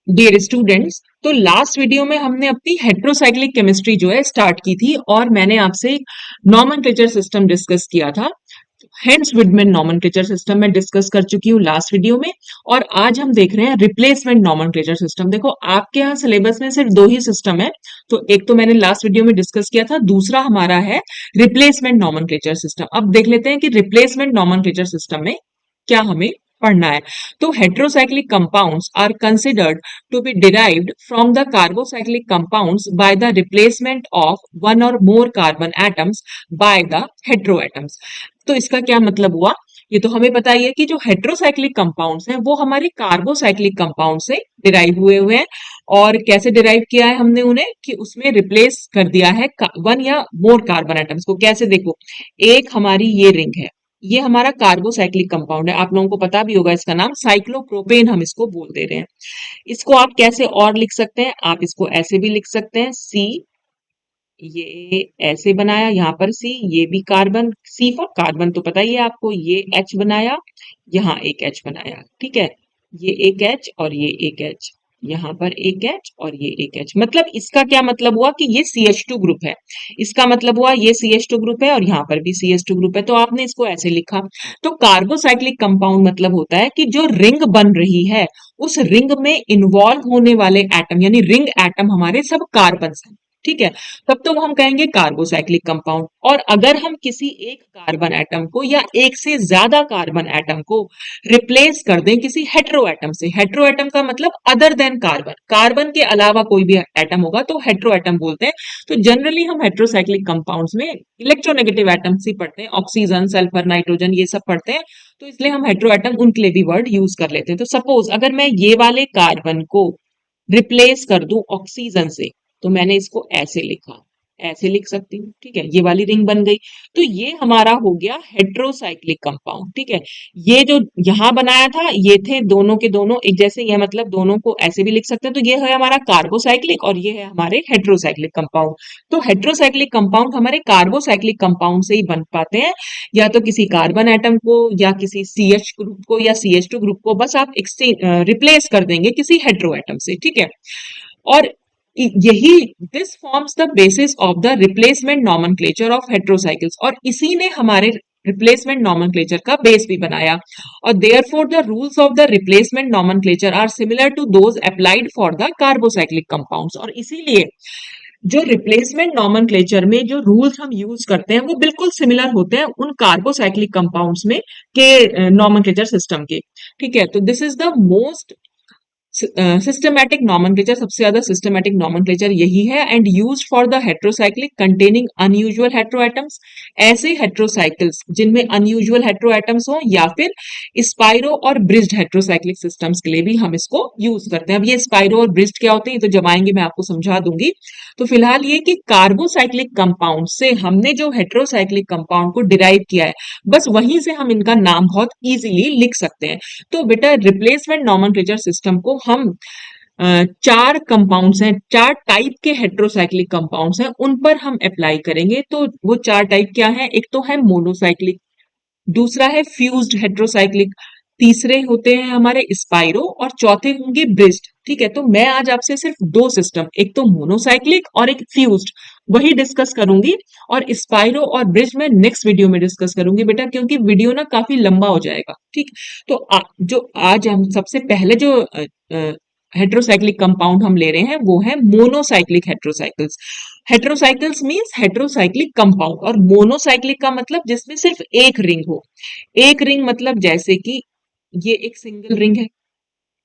Dear students, तो last video में हमने अपनी हेट्रोसाइक्लिक केमिस्ट्री जो है स्टार्ट की थी और मैंने आपसे एक नॉमेनक्लेचर सिस्टम डिस्कस किया था। हेंस विडमेन नॉमेनक्लेचर सिस्टम में डिस्कस कर चुकी हूँ लास्ट वीडियो में। और आज हम देख रहे हैं रिप्लेसमेंट नॉमेनक्लेचर सिस्टम। देखो, आपके यहाँ सिलेबस में सिर्फ दो ही सिस्टम है। तो एक तो मैंने लास्ट वीडियो में डिस्कस किया था, दूसरा हमारा है रिप्लेसमेंट नॉमेनक्लेचर सिस्टम। अब देख लेते हैं कि रिप्लेसमेंट नॉमेनक्लेचर सिस्टम में क्या हमें पढ़ना है। तो heterocyclic compounds are considered to be derived from the carbocyclic compounds by the replacement of one or more carbon atoms by the heteroatoms। तो इसका क्या मतलब हुआ? ये तो हमें पता ही है कि जो हेट्रोसाइक्लिक कंपाउंड्स हैं वो हमारे कार्बोसाइक्लिक कंपाउंड से डिराइव हुए हैं। और कैसे डिराइव किया है हमने उन्हें कि उसमें रिप्लेस कर दिया है वन या मोर कार्बन एटम्स को। कैसे? देखो, एक हमारी ये रिंग है, ये हमारा कार्बोसाइक्लिक कंपाउंड है। आप लोगों को पता भी होगा इसका नाम साइक्लोप्रोपेन हम इसको बोल दे रहे हैं। इसको आप कैसे और लिख सकते हैं? आप इसको ऐसे भी लिख सकते हैं, सी, ये ऐसे बनाया, यहाँ पर सी, ये भी कार्बन, सी फॉर कार्बन तो पता ही है आपको, ये एच बनाया, यहाँ एक एच बनाया, ठीक है। ये एक एच और ये एक एच, यहाँ पर एक एच और ये एक एच। मतलब इसका क्या मतलब हुआ कि ये CH2 ग्रुप है। इसका मतलब हुआ ये CH2 ग्रुप है और यहाँ पर भी CH2 ग्रुप है। तो आपने इसको ऐसे लिखा। तो कार्बोसाइक्लिक कंपाउंड मतलब होता है कि जो रिंग बन रही है उस रिंग में इन्वॉल्व होने वाले एटम यानी रिंग एटम हमारे सब कार्बन हैं, ठीक है। तब तो हम कहेंगे कार्बोसाइक्लिक कंपाउंड। और अगर हम किसी एक कार्बन एटम को या एक से ज्यादा कार्बन एटम को रिप्लेस कर दें किसी हेट्रो एटम से, हेट्रो एटम का मतलब अदर देन कार्बन, कार्बन के अलावा कोई भी एटम होगा तो हेट्रो एटम बोलते हैं। तो जनरली हम हेट्रोसाइक्लिक कंपाउंड्स में इलेक्ट्रोनेगेटिव एटम्स ही पढ़ते हैं, ऑक्सीजन, सल्फर, नाइट्रोजन, ये सब पढ़ते हैं। तो इसलिए हम हेट्रो एटम उनके लिए भी वर्ड यूज कर लेते हैं। तो सपोज अगर मैं ये वाले कार्बन को रिप्लेस कर दूं ऑक्सीजन से, तो मैंने इसको ऐसे लिखा, ऐसे लिख सकती हूँ, ठीक है। ये वाली रिंग बन गई। तो ये हमारा हो गया हेट्रोसाइक्लिक कंपाउंड, ठीक है। ये जो यहां बनाया था ये थे दोनों के दोनों एक जैसे, ये मतलब दोनों को ऐसे भी लिख सकते हैं। तो ये है हमारा कार्बोसाइक्लिक और ये है हमारे हेट्रोसाइक्लिक कंपाउंड। तो हेट्रोसाइक्लिक कंपाउंड हमारे कार्बोसाइक्लिक कंपाउंड से ही बन पाते हैं, या तो किसी कार्बन एटम को या किसी CH ग्रुप को या CH2 ग्रुप को बस आप एक्सचेंज रिप्लेस कर देंगे किसी हेट्रो एटम से, ठीक है। और यही this forms the basis of the replacement nomenclature of heterocycles, और इसी ने हमारे रिप्लेसमेंट नॉमेनक्लेचर का बेस भी बनाया। और therefore the rules of the replacement nomenclature are similar to those applied for the carbocyclic compounds. और इसीलिए जो रिप्लेसमेंट नॉमेनक्लेचर में जो रूल्स हम यूज करते हैं वो बिल्कुल सिमिलर होते हैं उन कार्बोसाइक्लिक कंपाउंड्स में के नॉमेनक्लेचर सिस्टम के, ठीक है। तो this is the most systematic nomenclature, सबसे ज्यादा सिस्टमैटिक नॉमेनक्लेचर यही है। And used for the heterocyclic containing unusual heteroatoms, ऐसे हेट्रोसाइकिल्स जिनमें अनयूजुअल हेट्रोएटम्स हो, या फिर स्पाइरो और ब्रिज्ड हेट्रोसाइक्लिक सिस्टम्स के लिए भी हम इसको यूज करते हैं। अब ये स्पाइरो और ब्रिज्ड क्या होते हैं ये तो जब आएंगे मैं आपको समझा दूंगी। तो फिलहाल ये कि कार्बोसाइक्लिक कंपाउंड से हमने जो हेट्रोसाइक्लिक कंपाउंड को डिराइव किया है, बस वहीं से हम इनका नाम बहुत इजीली लिख सकते हैं। तो बेटा, रिप्लेसमेंट नॉमेनक्लेचर सिस्टम को हम चार कंपाउंड्स हैं, चार टाइप के हेट्रोसाइक्लिक कंपाउंड्स हैं, उन पर हम अप्लाई करेंगे। तो वो चार टाइप क्या है? एक तो है मोनोसाइक्लिक, दूसरा है फ्यूज्ड हेट्रोसाइक्लिक, तीसरे होते हैं हमारे स्पाइरो और चौथे होंगे ब्रिज्ड, ठीक है। तो मैं आज आपसे सिर्फ दो सिस्टम, एक तो मोनोसाइक्लिक और एक फ्यूज्ड, वही डिस्कस करूंगी। और स्पाइरो और ब्रिज में नेक्स्ट वीडियो में डिस्कस करूंगी बेटा, क्योंकि वीडियो ना काफी लंबा हो जाएगा, ठीक। तो जो आज हम सबसे पहले जो हेट्रोसाइक्लिक कंपाउंड हम ले रहे हैं वो है मोनोसाइक्लिक हेट्रोसाइकिल्स। हेट्रोसाइकिल्स मींस हेट्रोसाइक्लिक कंपाउंड, और मोनोसाइक्लिक का मतलब जिसमें सिर्फ एक रिंग हो। एक रिंग मतलब जैसे कि ये एक सिंगल रिंग है,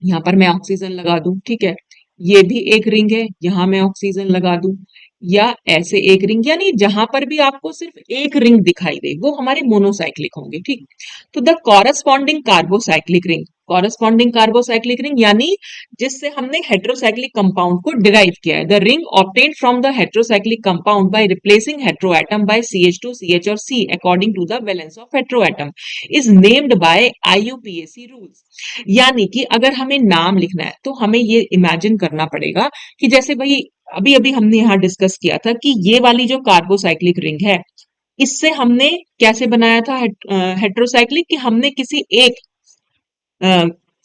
यहाँ पर मैं ऑक्सीजन लगा दूं, ठीक है। ये भी एक रिंग है, यहां मैं ऑक्सीजन लगा दूं, या ऐसे एक रिंग, यानी जहां पर भी आपको सिर्फ एक रिंग दिखाई दे वो हमारे मोनोसाइक्लिक होंगे, ठीक। तो the corresponding carbocyclic ring, corresponding carbocyclic ring यानी जिससे हमने हेट्रोसाइक्लिक कंपाउंड को डिराइव किया है। The ring obtained from the heterocyclic compound by replacing heteroatom by CH2, CH और C according to the valence of heteroatom is named by IUPAC rules. यानी कि अगर हमें नाम लिखना है तो हमें ये इमेजिन करना पड़ेगा कि जैसे भाई अभी अभी हमने यहाँ डिस्कस किया था कि ये वाली जो कार्बोसाइक्लिक रिंग है इससे हमने कैसे बनाया था हेट्रोसाइक्लिक, कि हमने किसी एक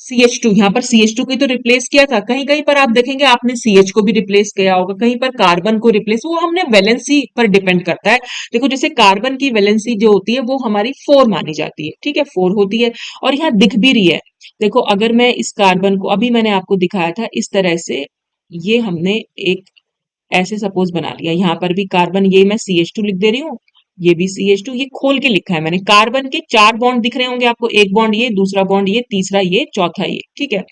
CH2, यहाँ पर CH2 को तो रिप्लेस किया था, कहीं कहीं पर आप देखेंगे आपने CH को भी रिप्लेस किया होगा, कहीं पर कार्बन को रिप्लेस, वो हमने वैलेंसी पर डिपेंड करता है। देखो जैसे कार्बन की वैलेंसी जो होती है वो हमारी 4 मानी जाती है, ठीक है, 4 होती है, और यहाँ दिख भी रही है। देखो अगर मैं इस कार्बन को, अभी मैंने आपको दिखाया था इस तरह से, ये हमने एक ऐसे सपोज बना लिया, यहाँ पर भी कार्बन, ये मैं CH2 लिख दे रही हूँ, ये भी CH2, ये खोल के लिखा है मैंने। कार्बन के 4 बॉन्ड दिख रहे होंगे आपको, एक बॉन्ड ये, दूसरा बॉन्ड ये, तीसरा ये, चौथा ये, ठीक है।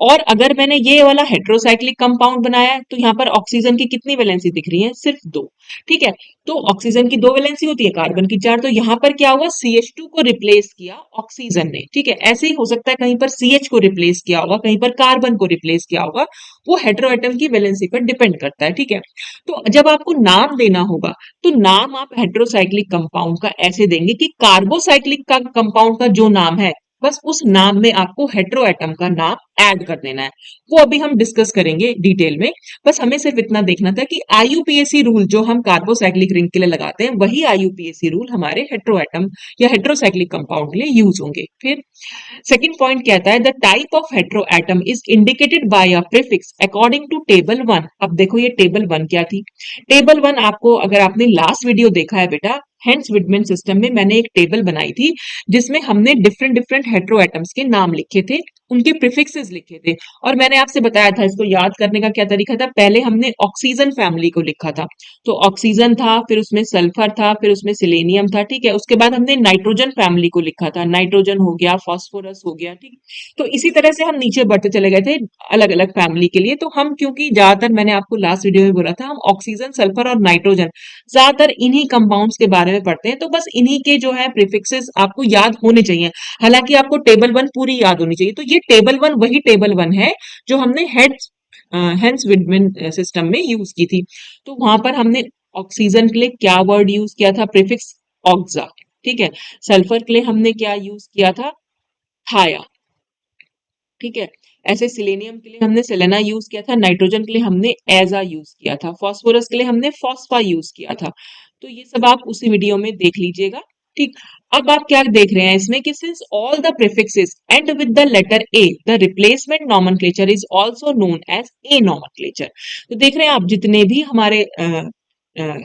और अगर मैंने ये वाला हेट्रोसाइक्लिक कंपाउंड बनाया है तो यहाँ पर ऑक्सीजन की कितनी वैलेंसी दिख रही है? सिर्फ 2, ठीक है। तो ऑक्सीजन की 2 वैलेंसी होती है, कार्बन की 4, तो यहाँ पर क्या हुआ, CH2 को रिप्लेस किया ऑक्सीजन ने, ठीक है। ऐसे ही हो सकता है कहीं पर CH को रिप्लेस किया होगा, कहीं पर कार्बन को रिप्लेस किया होगा, वो हेट्रोएटम की वैलेंसी पर डिपेंड करता है, ठीक है। तो जब आपको नाम देना होगा तो नाम आप हेट्रोसाइक्लिक कंपाउंड का ऐसे देंगे कि कार्बोसाइक्लिक का कंपाउंड का जो नाम है, बस उस नाम में आपको हेट्रोएटम का नाम ऐड कर देना है। वो अभी हम डिस्कस करेंगे डिटेल में। बस हमें सिर्फ इतना देखना था कि आईयूपीएसी रूल जो हम कार्बोसाइक्लिक रिंग के लिए लगाते हैं, वही आईयूपीएसी रूल हमारे हेट्रोएटम या हेट्रोसाइक्लिक कंपाउंड के लिए यूज होंगे। फिर सेकंड पॉइंट कहता है the type of heteroatom is indicated by a prefix according to table 1। अब देखो ये टेबल 1 क्या थी? टेबल 1 आपको, अगर आपने लास्ट वीडियो देखा है बेटा, हेंस विडमेन सिस्टम में मैंने एक टेबल बनाई थी जिसमें हमने डिफरेंट डिफरेंट हेट्रोएटम्स के नाम लिखे थे, उनके प्रीफिक्सेस लिखे थे, और मैंने आपसे बताया था इसको याद करने का क्या तरीका था। पहले हमने ऑक्सीजन फैमिली को लिखा था, तो ऑक्सीजन था, फिर उसमें सल्फर था, फिर उसमें सिलेनियम था, ठीक है। उसके बाद हमने नाइट्रोजन फैमिली को लिखा था, नाइट्रोजन हो गया, फास्फोरस हो गया, ठीक। तो इसी तरह से हम नीचे बढ़ते चले गए थे अलग अलग फैमिली के लिए। तो हम, क्योंकि ज्यादातर मैंने आपको लास्ट वीडियो में बोला था, हम ऑक्सीजन, सल्फर और नाइट्रोजन ज्यादातर इन्हीं कंपाउंड्स के बारे में पढ़ते हैं, तो बस इन्हीं के जो है प्रीफिक्सेस आपको याद होने चाहिए। हालांकि आपको टेबल 1 पूरी याद होनी चाहिए। तो ये टेबल 1 वही टेबल 1 है जो हमने हेंस विडमेन सिस्टम में यूज की थी। तो वहां पर हमने ऑक्सीजन के लिए क्या वर्ड यूज किया था? प्रीफिक्स ऑक्सा, ठीक है। सल्फर के लिए हमने क्या यूज किया था? थाया, ठीक है। ऐसे सिलेनियम के लिए हमने सेलेना यूज किया था, नाइट्रोजन के लिए हमने एजा यूज किया था, फास्फोरस के लिए हमने फॉस्फा यूज किया था। तो ये सब आप उसी वीडियो में देख लीजिएगा, ठीक। अब आप क्या देख रहे हैं इसमें कि since all the prefixes end with the letter A, the replacement nomenclature is also known as A nomenclature. तो देख रहे हैं आप, जितने भी हमारे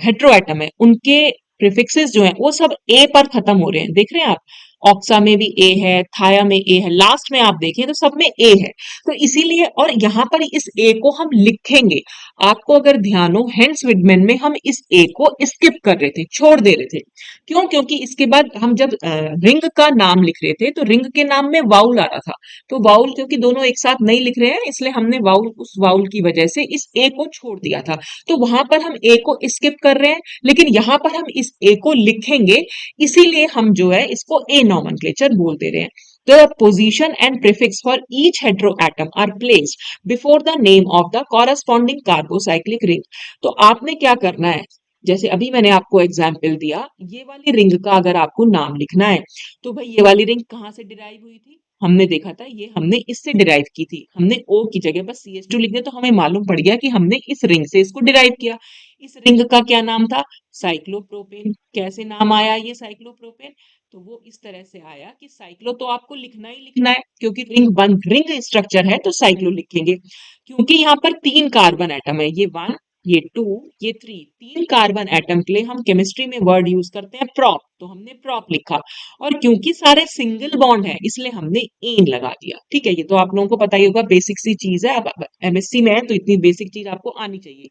हेट्रोएटम है उनके प्रीफिक्सेस जो है वो सब ए पर खत्म हो रहे हैं, देख रहे हैं आप। ऑक्सा में भी ए है, थाया में ए है, लास्ट में आप देखें तो सब में ए है। तो इसीलिए, और यहाँ पर इस ए को हम लिखेंगे, आपको अगर ध्यान हो, हेंस विडमेन में हम इस ए को स्किप कर रहे थे, छोड़ दे रहे थे। क्यों? क्योंकि इसके बाद हम जब रिंग का नाम लिख रहे थे तो रिंग के नाम में वाउल आ रहा था, तो वाउल क्योंकि दोनों एक साथ नहीं लिख रहे हैं, इसलिए हमने वाउल, उस वाउल की वजह से इस ए को छोड़ दिया था। तो वहां पर हम ए को स्किप कर रहे हैं, लेकिन यहां पर हम इस ए को लिखेंगे, इसीलिए हम जो है इसको ए नॉमेनक्लेचर बोल दे रहे हैं। The position and prefix for each heteroatom are placed before the name of the corresponding carbocyclic ring। तो आपने क्या करना है, जैसे अभी मैंने आपको एग्जाम्पल दिया, ये वाली रिंग का अगर आपको नाम लिखना है, तो भाई ये वाली रिंग कहाँ से डिराइव हुई थी? हमने देखा था, ये हमने इससे डिराइव की थी। हमने O की जगह बस CH2 लिख दिया तो हमें मालूम पड़ गया कि हमने इस रिंग से इसको डिराइव किया। इस रिंग का क्या नाम था? साइक्लोप्रोपेन। कैसे नाम आया ये साइक्लोप्रोपेन? तो वो इस तरह से आया कि साइक्लो तो आपको लिखना ही लिखना है, क्योंकि रिंग स्ट्रक्चर है तो साइक्लो लिखेंगे। क्योंकि यहाँ पर 3 कार्बन एटम है, ये 1, ये 2, ये 3, 3 कार्बन एटम के लिए हम केमिस्ट्री में वर्ड यूज करते हैं प्रॉप, तो हमने प्रॉप लिखा। और क्योंकि सारे सिंगल बॉन्ड है इसलिए हमने एन लगा दिया, ठीक है। ये तो आप लोगों को पता ही होगा, बेसिक सी चीज है, अब एमएससी में है तो इतनी बेसिक चीज आपको आनी चाहिए।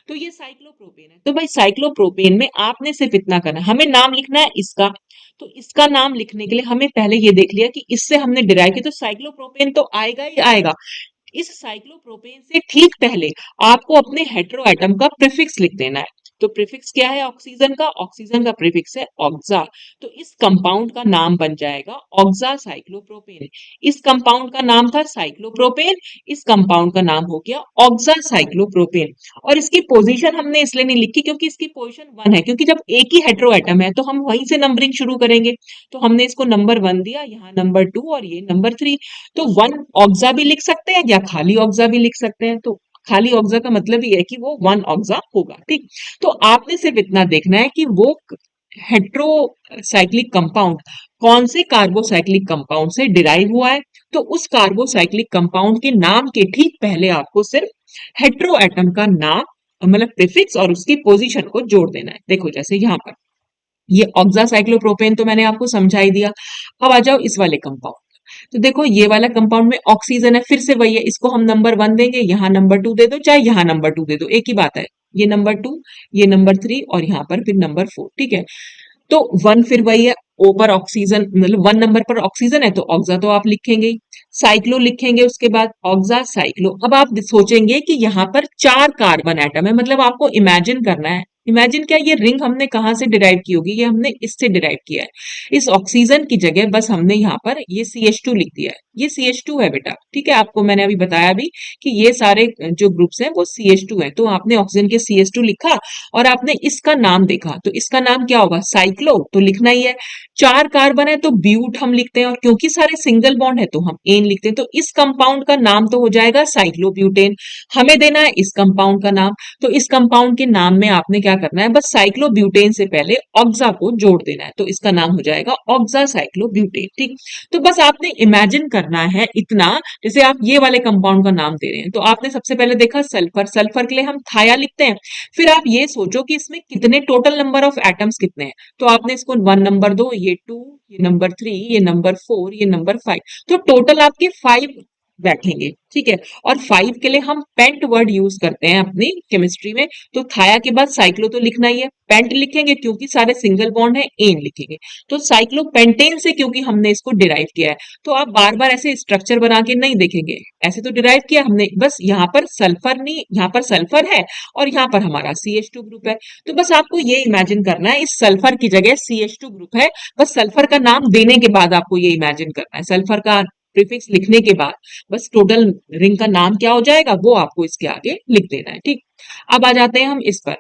तो ये साइक्लोप्रोपेन है, तो भाई साइक्लोप्रोपेन में आपने सिर्फ इतना करना है, हमें नाम लिखना है इसका। तो इसका नाम लिखने के लिए हमें पहले ये देख लिया कि इससे हमने डिराइव किया, तो साइक्लोप्रोपेन तो आएगा ही आएगा। इस साइक्लोप्रोपेन से ठीक पहले आपको अपने हेटेरोएटम का प्रीफिक्स लिख देना है। तो प्रीफिक्स क्या है ऑक्सीजन का? ऑक्सीजन का प्रीफिक्स है ऑक्सा। तो इस कंपाउंड का नाम बन जाएगा ऑक्सा साइक्लोप्रोपेन। इस कंपाउंड का नाम था साइक्लोप्रोपेन, इस कंपाउंड का नाम हो गया ऑक्सा साइक्लोप्रोपेन। और इसकी पोजीशन हमने इसलिए नहीं लिखी क्योंकि इसकी पोजीशन 1 है, क्योंकि जब एक ही हेटेरोएटम है तो हम वहीं से नंबरिंग शुरू करेंगे। तो हमने इसको नंबर 1 दिया, यहाँ नंबर 2 और ये नंबर 3। तो 1 ऑक्सा भी लिख सकते हैं या खाली ऑक्सा भी लिख सकते हैं। तो खाली ऑक्सा का मतलब ये है कि वो 1 ऑक्सा होगा, ठीक। तो आपने सिर्फ इतना देखना है कि वो हेट्रोसाइक्लिक कंपाउंड कौन से कार्बोसाइक्लिक कंपाउंड से डिराइव हुआ है, तो उस कार्बोसाइक्लिक कंपाउंड के नाम के ठीक पहले आपको सिर्फ हेट्रो एटम का नाम मतलब प्रीफिक्स और उसकी पोजीशन को जोड़ देना है। देखो जैसे यहाँ पर ये ऑक्सासाइक्लोप्रोपेन तो मैंने आपको समझा ही दिया। अब आ जाओ इस वाले कंपाउंड। तो देखो ये वाला कंपाउंड में ऑक्सीजन है, फिर से वही है, इसको हम नंबर 1 देंगे, यहाँ नंबर 2 दे दो, चाहे यहाँ नंबर 2 दे दो, एक ही बात है। ये नंबर 2, ये नंबर 3 और यहाँ पर फिर नंबर 4, ठीक है। तो 1 फिर वही है, ओ पर ऑक्सीजन मतलब 1 नंबर पर ऑक्सीजन है तो ऑक्सा तो आप लिखेंगे ही, साइक्लो लिखेंगे उसके बाद ऑक्सा साइक्लो। अब आप सोचेंगे कि यहाँ पर 4 कार्बन एटम है, मतलब आपको इमेजिन करना है। इमेजिन क्या, ये रिंग हमने कहाँ से डिराइव की होगी, ये हमने इससे डिराइव किया है। इस ऑक्सीजन की जगह बस हमने यहाँ पर ये CH2 लिख दिया है, ये CH2 है बेटा, ठीक है। आपको मैंने अभी बताया भी कि ये सारे जो ग्रुप्स हैं वो CH2 है, तो आपने ऑक्सीजन के CH2 लिखा और आपने इसका नाम देखा, तो इसका नाम क्या होगा, साइक्लो तो लिखना ही है। 4 कार्बन है तो ब्यूट हम लिखते हैं, और क्योंकि सारे सिंगल बॉन्ड है तो हम एन लिखते हैं, तो इस कंपाउंड का नाम तो हो जाएगा साइक्लोब्यूटेन। हमें देना है इस कंपाउंड का नाम, तो इस कंपाउंड के नाम में आपने क्या करना है, बस साइक्लोब्यूटेन से पहले ऑक्सा को जोड़ देना है, तो इसका नाम हो जाएगा ऑक्सा साइक्लोब्यूटेन, ठीक। तो बस आपने इमेजिन करना है इतना, जैसे आप ये वाले कंपाउंड का नाम दे रहे हैं, तो आपने सबसे पहले देखा सल्फर, सल्फर के लिए हम थाया लिखते हैं। फिर आप ये सोचो कि इसमें कितने टोटल नंबर ऑफ एटम्स कितने हैं, तो आपने इसको 1 नंबर दो, ये 2, ये नंबर 3, ये नंबर 4, ये नंबर 5, तो टोटल आपके 5 बैठेंगे, ठीक है। और 5 के लिए हम पेंट वर्ड यूज करते हैं अपनी केमिस्ट्री में, तो थाया के बाद साइक्लो तो लिखना ही है, पेंट लिखेंगे क्योंकि सारे सिंगल बॉन्ड है, एन लिखेंगे, तो साइक्लोपेंटेन से क्योंकि हमने इसको डिराइव किया है। तो आप बार बार ऐसे स्ट्रक्चर बना के नहीं देखेंगे, ऐसे तो डिराइव किया हमने, बस यहाँ पर सल्फर नहीं, यहाँ पर सल्फर है और यहाँ पर हमारा CH2 ग्रुप है। तो बस आपको ये इमेजिन करना है इस सल्फर की जगह CH2 ग्रुप है, बस सल्फर का नाम देने के बाद आपको ये इमेजिन करना है, सल्फर का प्रीफिक्स लिखने के बाद बस टोटल रिंग का नाम क्या हो जाएगा वो आपको इसके आगे लिख देना है, ठीक। अब आ जाते हैं हम इस पर,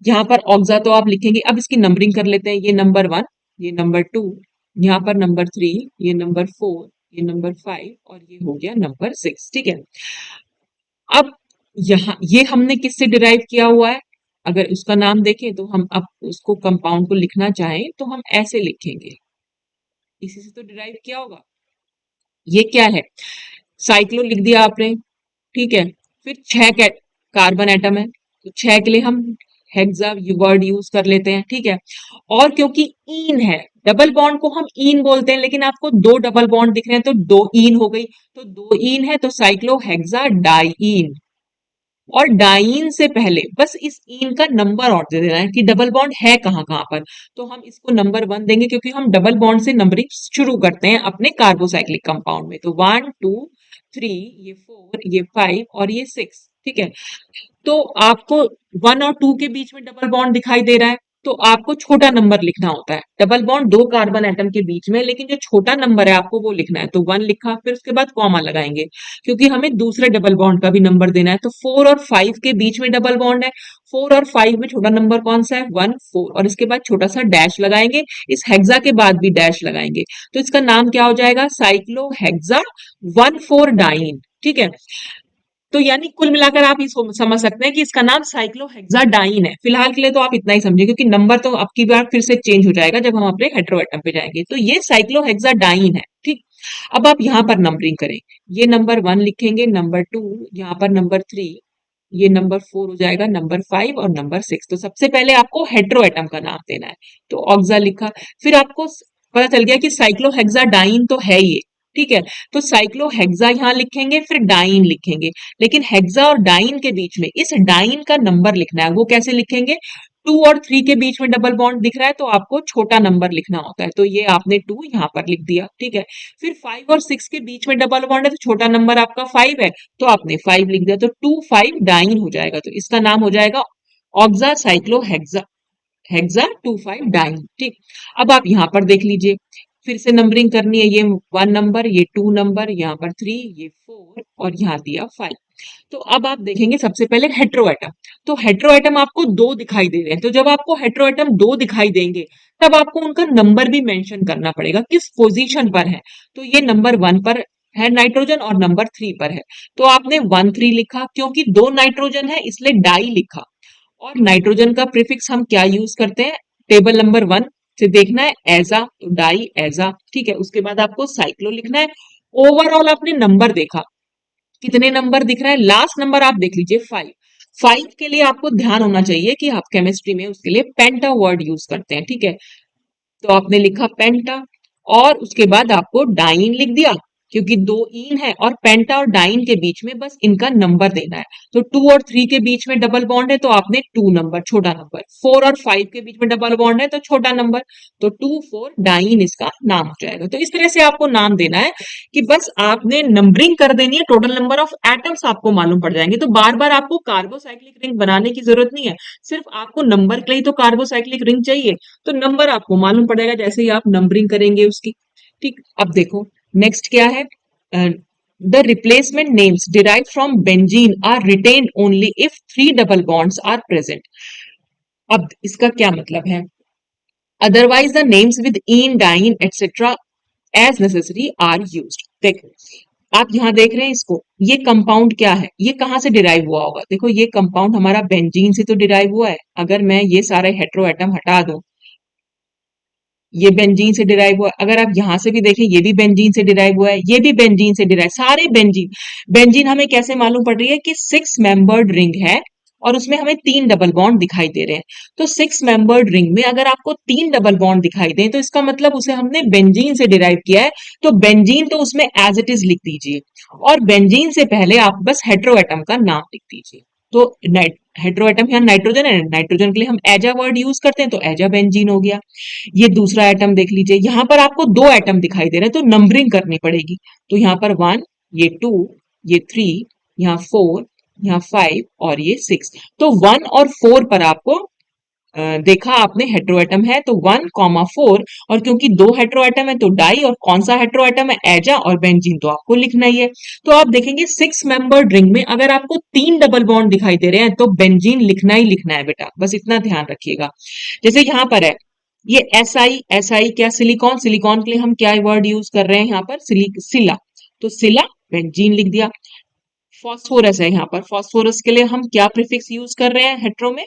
यहाँ पर ऑक्सा तो आप लिखेंगे, अब इसकी नंबरिंग कर लेते हैं, ये नंबर 1, ये नंबर 2, यहाँ पर नंबर 3, ये नंबर 4, ये नंबर 5 और ये हो गया नंबर 6, ठीक है। अब यहाँ ये हमने किससे डिराइव किया हुआ है, अगर उसका नाम देखें तो हम अब उसको कंपाउंड को लिखना चाहें तो हम ऐसे लिखेंगे, इसी से तो डिराइव किया होगा। ये क्या है, साइक्लो लिख दिया आपने, ठीक है। फिर 6 कार्बन एटम है, तो 6 के लिए हम हेक्सा वर्ड यूज कर लेते हैं, ठीक है। और क्योंकि ईन है, डबल बॉन्ड को हम ईन बोलते हैं, लेकिन आपको 2 डबल बॉन्ड दिख रहे हैं तो 2 ईन हो गई, तो 2 ईन है तो साइक्लो हेक्सा डाइईन। और डाइईन से पहले बस इस ईन का नंबर और दे देना है कि डबल बॉन्ड है कहाँ कहाँ पर, तो हम इसको नंबर 1 देंगे क्योंकि हम डबल बॉन्ड से नंबरिंग शुरू करते हैं अपने कार्बोसाइक्लिक कंपाउंड में, तो 1 2 3, ये 4, ये 5 और ये 6, ठीक है। तो आपको 1 और 2 के बीच में डबल बॉन्ड दिखाई दे रहा है, तो आपको छोटा नंबर लिखना होता है, डबल बॉन्ड 2 कार्बन एटम के बीच में, लेकिन जो छोटा नंबर है आपको वो लिखना है, तो 1 लिखा, फिर उसके बाद कॉमा लगाएंगे क्योंकि हमें दूसरे डबल बॉन्ड का भी नंबर देना है, तो 4 और 5 के बीच में डबल बॉन्ड है, 4 और 5 में छोटा नंबर कौन सा है, 1 4, और इसके बाद छोटा सा डैश लगाएंगे, इस हेक्सा के बाद भी डैश लगाएंगे, तो इसका नाम क्या हो जाएगा, साइक्लो हेक्सा 1,4 डाइन, ठीक है। तो यानी कुल मिलाकर आप ये समझ सकते हैं कि इसका नाम साइक्लोहेक्साडाइन है। फिलहाल के लिए तो आप इतना ही समझिए क्योंकि नंबर तो अब की बार फिर से चेंज हो जाएगा जब हम अपने हेटेरोएटम पे जाएंगे। तो ये साइक्लोहेक्साडाइन है, ठीक। अब आप यहाँ पर नंबरिंग करें, ये नंबर 1 लिखेंगे, नंबर 2, यहाँ पर नंबर 3, ये नंबर 4 हो जाएगा, नंबर 5 और नंबर 6। तो सबसे पहले आपको हेटेरोएटम का नाम देना है, तो ऑक्सा लिखा, फिर आपको पता चल गया कि साइक्लोहेक्साडाइन तो है ये, ठीक है। तो साइक्लोहेक्सा यहाँ लिखेंगे, फिर डाइन लिखेंगे, लेकिन हेक्सा और डाइन के बीच में इस डाइन का नंबर लिखना है, वो कैसे लिखेंगे, 2 और 3 के बीच में डबल बॉन्ड दिख रहा है तो आपको छोटा नंबर लिखना होता है, तो ये आपने 2 यहाँ पर लिख दिया, ठीक है। फिर 5 और 6 के बीच में डबल बॉन्ड है तो छोटा नंबर आपका 5 है, तो आपने 5 लिख दिया, तो 2 5 डाइन हो जाएगा, तो इसका नाम हो जाएगा ऑक्सा साइक्लोहेक्सा, हेक्सा 2 5 डाइन, ठीक। अब आप यहाँ पर देख लीजिए, फिर से नंबरिंग करनी है, ये 1 नंबर, ये 2 नंबर, यहाँ पर 3, ये 4 और यहाँ दिया 5। तो अब आप देखेंगे सबसे पहले हेटेरोएटम, तो हेटेरोएटम आपको 2 दिखाई दे रहे हैं, तो जब आपको हेटेरोएटम 2 दिखाई देंगे तब आपको उनका नंबर भी मेंशन करना पड़ेगा किस पोजीशन पर है, तो ये नंबर 1 पर है नाइट्रोजन और नंबर 3 पर है, तो आपने 1 3 लिखा, क्योंकि 2 नाइट्रोजन है इसलिए डाई लिखा, और नाइट्रोजन का प्रीफिक्स हम क्या यूज करते हैं, टेबल नंबर 1 से देखना है, एजा, तो डाई एजा, ठीक है। उसके बाद आपको साइक्लो लिखना है, ओवरऑल आपने नंबर देखा, कितने नंबर दिख रहा है, लास्ट नंबर आप देख लीजिए 5। 5 के लिए आपको ध्यान होना चाहिए कि आप केमिस्ट्री में उसके लिए पेंटा वर्ड यूज करते हैं, ठीक है। तो आपने लिखा पेंटा, और उसके बाद आपको डाइन लिख दिया, क्योंकि दो ईन है और पेंटा और डाइन के बीच में बस इनका नंबर देना है। तो 2 और 3 के बीच में डबल बॉन्ड है तो आपने 2 नंबर, छोटा नंबर। 4 और 5 के बीच में डबल बॉन्ड है तो छोटा नंबर। तो 2 4 डाइन इसका नाम हो जाएगा। तो इस तरह से आपको नाम देना है कि बस आपने नंबरिंग कर देनी है, टोटल नंबर ऑफ एटम्स आपको मालूम पड़ जाएंगे। तो बार बार आपको कार्बोसाइक्लिक रिंग बनाने की जरूरत नहीं है, सिर्फ आपको नंबर के लिए तो कार्बोसाइक्लिक रिंग चाहिए। तो नंबर आपको मालूम पड़ेगा जैसे ही आप नंबरिंग करेंगे उसकी। ठीक, अब देखो नेक्स्ट क्या है। The replacement names derive from benzene are retained only if 3 double bonds are present. अब इसका क्या मतलब है, otherwise the names with in diene et cetera as necessary are used. देखो आप यहां देख रहे हैं इसको, ये कंपाउंड क्या है, ये कहां से डिराइव हुआ होगा, देखो ये कंपाउंड हमारा बेंजीन से तो डिराइव हुआ है। अगर मैं ये सारे हेट्रो एटम हटा दूं, ये बेंजीन से डिराइव हुआ है। अगर आप यहां से भी देखें, ये भी बेंजीन से डिराइव हुआ है, ये भी बेंजीन से डिराइव, सारे बेंजीन। बेंजीन हमें कैसे मालूम पड़ रही है कि 6 मेंबर्ड रिंग है और उसमें हमें 3 डबल बॉन्ड दिखाई दे रहे हैं। तो 6 मेंबर्ड रिंग में अगर आपको 3 डबल बॉन्ड दिखाई दे तो इसका मतलब उसे हमने बेंजीन से डिराइव किया है। तो बेंजीन तो उसमें एज इट इज लिख दीजिए, और बेंजीन से पहले आप बस हेट्रोएटम का नाम लिख दीजिए। तो हेट्रोएटम यहाँ नाइट्रोजन है, नाइट्रोजन के लिए हम एजा वर्ड यूज करते हैं, तो एजा बेंजीन हो गया। ये दूसरा एटम देख लीजिए, यहां पर आपको 2 एटम दिखाई दे रहे हैं तो नंबरिंग करनी पड़ेगी। तो यहाँ पर 1, ये 2, ये 3, यहाँ 4, यहाँ 5 और ये 6। तो 1 और 4 पर आपको देखा आपने हेट्रोएटम है तो 1, 4, और क्योंकि 2 हेट्रोएटम है तो डाई, और कौन सा हेट्रोएटम है, एजा और बेंजीन, तो आपको लिखना ही है। तो आप देखेंगे 6 मेंबर्ड रिंग में अगर आपको 3 डबल बॉन्ड दिखाई दे रहे हैं तो बेंजीन लिखना ही लिखना है बेटा, बस इतना ध्यान रखिएगा। जैसे यहाँ पर है ये एसआई क्या, सिलिकॉन, सिलिकॉन के लिए हम क्या वर्ड यूज कर रहे हैं यहाँ पर, सिला। तो सिला बेंजीन लिख दिया। फॉस्फोरस है यहाँ पर, फॉस्फोरस के लिए हम क्या प्रीफिक्स यूज कर रहे हैं हेट्रो में,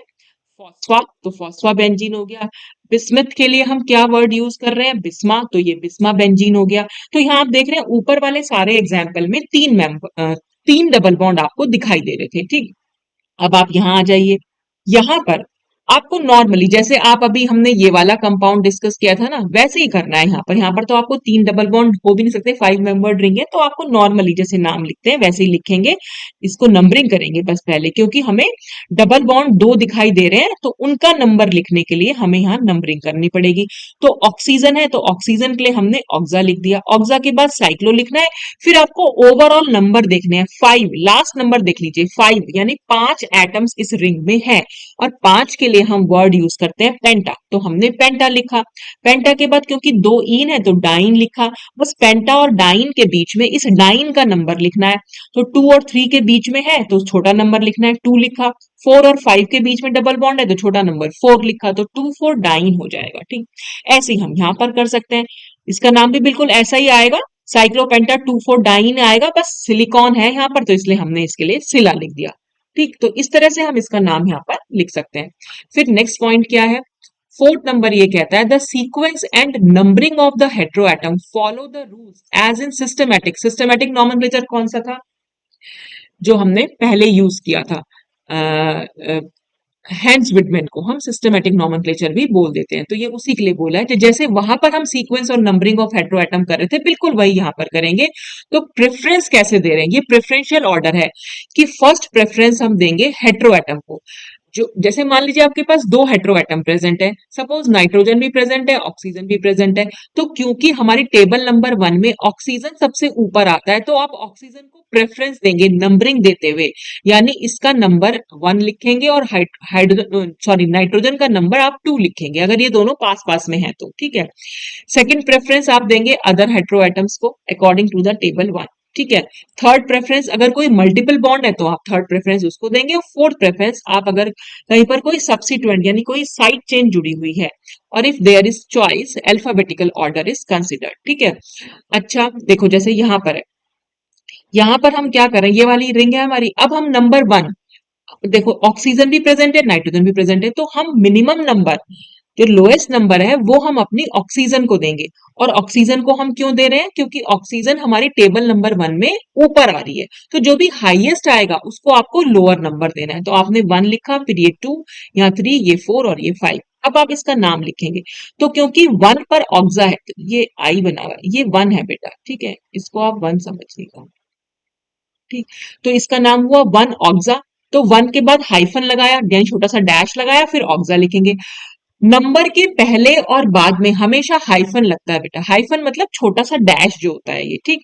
फॉस्फा, तो फॉस्फा बेंजीन हो गया। बिस्मथ के लिए हम क्या वर्ड यूज कर रहे हैं, बिस्मा, तो ये बिस्मा बेंजीन हो गया। तो यहाँ आप देख रहे हैं ऊपर वाले सारे एग्जाम्पल में 3 डबल बॉन्ड आपको दिखाई दे रहे थे, ठीक। अब आप यहां आ जाइए, यहां पर आपको नॉर्मली जैसे आप अभी हमने ये वाला कंपाउंड डिस्कस किया था ना, वैसे ही करना है यहाँ पर। यहाँ पर तो आपको 3 डबल बॉन्ड हो भी नहीं सकते, 5 मेंबर्ड रिंग है, तो आपको नॉर्मली जैसे नाम लिखते हैं वैसे ही लिखेंगे। इसको नंबरिंग करेंगे बस पहले, क्योंकि हमें डबल बॉन्ड 2 दिखाई दे रहे हैं तो उनका नंबर लिखने के लिए हमें यहाँ नंबरिंग करनी पड़ेगी। तो ऑक्सीजन है तो ऑक्सीजन के लिए हमने ऑक्सा लिख दिया, ऑक्सा के बाद साइक्लो लिखना है। फिर आपको ओवरऑल नंबर देखने हैं, 5, लास्ट नंबर देख लीजिए 5, यानी 5 एटम्स इस रिंग में है, और 5 के लिए हम वर्ड यूज करते हैं पेंटा, तो हमने पेंटा लिखा। पेंटा के बाद क्योंकि 2 ईन है तो डाइन लिखा। बस पेंटा और डाइन के बीच में इस डाइन का नंबर लिखना है। तो 2 और 3 के बीच में है तो छोटा नंबर लिखना है, 2 लिखा। 4 और 5 के बीच में डबल बॉन्ड है तो छोटा नंबर 4 लिखा, तो 2 4 डाइन हो जाएगा, ठीक। ऐसे ही हम यहाँ पर कर सकते हैं, इसका नाम भी बिल्कुल ऐसा ही आएगा, साइक्लोपेंटा 2 4 डाइन आएगा, बस सिलिकॉन है यहाँ पर तो इसलिए हमने इसके लिए सिला लिख दिया, ठीक। तो इस तरह से हम इसका नाम यहाँ पर लिख सकते हैं। फिर नेक्स्ट पॉइंट क्या है, फोर्थ नंबर ये कहता है the sequence and numbering of the heteroatom follow the rules as in systematic. Systematic nomenclature कौन सा था जो हमने पहले यूज किया था, हेंस विडमेन को हम सिस्टमैटिक नॉमेनक्लेचर भी बोल देते हैं, तो ये उसी के लिए बोला है। तो जैसे वहां पर हम सीक्वेंस और नंबरिंग ऑफ हेट्रोएटम कर रहे थे, बिल्कुल वही यहां पर करेंगे। तो प्रेफरेंस कैसे दे रहे हैं, ये प्रेफरेंशियल ऑर्डर है कि फर्स्ट प्रेफरेंस हम देंगे हेट्रोएटम को। जो जैसे मान लीजिए आपके पास 2 हेट्रोएटम प्रेजेंट है, सपोज नाइट्रोजन भी प्रेजेंट है, ऑक्सीजन भी प्रेजेंट है, तो क्योंकि हमारी टेबल नंबर 1 में ऑक्सीजन सबसे ऊपर आता है तो आप ऑक्सीजन को प्रेफरेंस देंगे नंबरिंग देते हुए, यानी इसका नंबर 1 लिखेंगे और हाइड्रोजन सॉरी नाइट्रोजन का नंबर आप 2 लिखेंगे अगर ये दोनों पास पास में है तो, ठीक है। सेकंड प्रेफरेंस आप देंगे अदर हेट्रोएटम्स को अकॉर्डिंग टू द टेबल 1, ठीक है। थर्ड प्रेफरेंस अगर कोई मल्टीपल बॉन्ड है तो आप थर्ड प्रेफरेंस उसको देंगे, और फोर्थ प्रेफरेंस आप अगर कहीं पर कोई सब्सिट्यूएंट यानी कोई साइड चेन जुड़ी हुई है, और if there is choice alphabetical order is considered, ठीक है। अच्छा देखो जैसे यहां पर है, यहां पर हम क्या करें, ये वाली रिंग है हमारी, अब हम नंबर 1 देखो ऑक्सीजन भी प्रेजेंट है नाइट्रोजन भी प्रेजेंट है, तो हम मिनिमम नंबर जो लोएस्ट नंबर है वो हम अपनी ऑक्सीजन को देंगे। और ऑक्सीजन को हम क्यों दे रहे हैं? क्योंकि ऑक्सीजन हमारी टेबल नंबर 1 में ऊपर आ रही है, तो जो भी हाईएस्ट आएगा उसको आपको लोअर नंबर देना है। तो आपने 1 लिखा, फिर ये 2, यहाँ 3, ये 4 और ये 5। अब आप इसका नाम लिखेंगे। तो क्योंकि 1 पर ऑक्सा है, तो ये आई बना हुआ है, ये 1 है बेटा, ठीक है, इसको आप 1 समझिएगा, ठीक। तो इसका नाम हुआ 1 ऑक्सा। तो 1 के बाद हाइफन लगाया, यानी छोटा सा डैश लगाया, फिर ऑक्सा लिखेंगे। नंबर के पहले और बाद में हमेशा हाइफन लगता है बेटा। हाइफन मतलब छोटा सा डैश जो होता है ये, ठीक।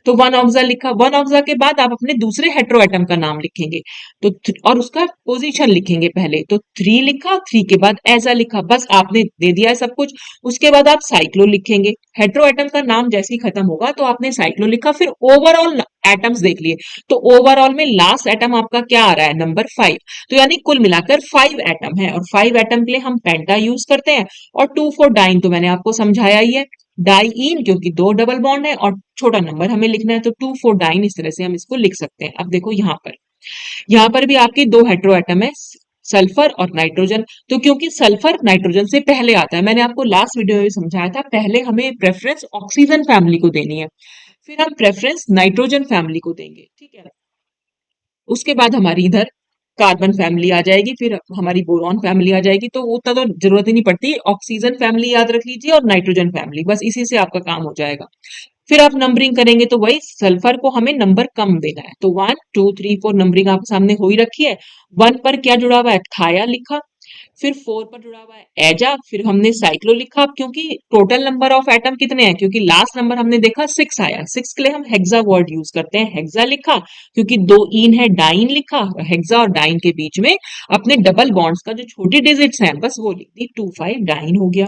तो 1 ऑक्सा लिखा। 1 ऑक्सा के बाद आप अपने दूसरे हेटेरोएटम का नाम लिखेंगे, तो और उसका पोजीशन लिखेंगे पहले। तो 3 लिखा, 3 के बाद ऐसा लिखा, बस आपने दे दिया है सब कुछ। उसके बाद आप साइक्लो लिखेंगे। हेटेरोएटम का नाम जैसे ही खत्म होगा तो आपने साइक्लो लिखा, फिर ओवरऑल एटम्स देख लिए। तो ओवरऑल में लास्ट एटम आपका क्या आ रहा है? नंबर 5। तो यानी कुल मिलाकर 5 एटम है, और 5 एटम के लिए हम पेंटा यूज करते हैं। और 2,4 डाइन तो मैंने आपको समझाया ही है। डाइईन क्योंकि 2 डबल बॉन्ड है और छोटा नंबर हमें लिखना है, तो 2,4 डाइन इस तरह से हम इसको लिख सकते हैं। अब देखो यहाँ पर भी आपकी 2 हेटेरो एटम है, सल्फर और नाइट्रोजन। तो क्योंकि सल्फर नाइट्रोजन से पहले आता है, मैंने आपको लास्ट वीडियो में समझाया था, पहले हमें प्रेफरेंस ऑक्सीजन फैमिली को देनी है, फिर हम प्रेफरेंस नाइट्रोजन फैमिली को देंगे, ठीक है। उसके बाद हमारी इधर कार्बन फैमिली आ जाएगी, फिर हमारी बोरॉन फैमिली आ जाएगी। तो उतना तो जरूरत ही नहीं पड़ती, ऑक्सीजन फैमिली याद रख लीजिए और नाइट्रोजन फैमिली, बस इसी से आपका काम हो जाएगा। फिर आप नंबरिंग करेंगे तो वही सल्फर को हमें नंबर कम देना है। तो 1 2 3 4 नंबरिंग आपके सामने हो ही रखी है। 1 पर क्या जुड़ा हुआ है? थाया लिखा। फिर 4 पर जुड़ा हुआ है एजा, फिर हमने साइक्लो लिखा। अब क्योंकि टोटल नंबर ऑफ एटम कितने हैं, क्योंकि लास्ट नंबर हमने देखा 6 आया, 6 के लिए हम हेक्सा वर्ड यूज करते हैं, हेक्सा लिखा। क्योंकि 2 ईन है, डाइन लिखा। हेक्सा और डाइन के बीच में अपने डबल बॉन्ड्स का जो छोटी डिजिट्स हैं बस वो लिख दी, 2 5 डाइन हो गया।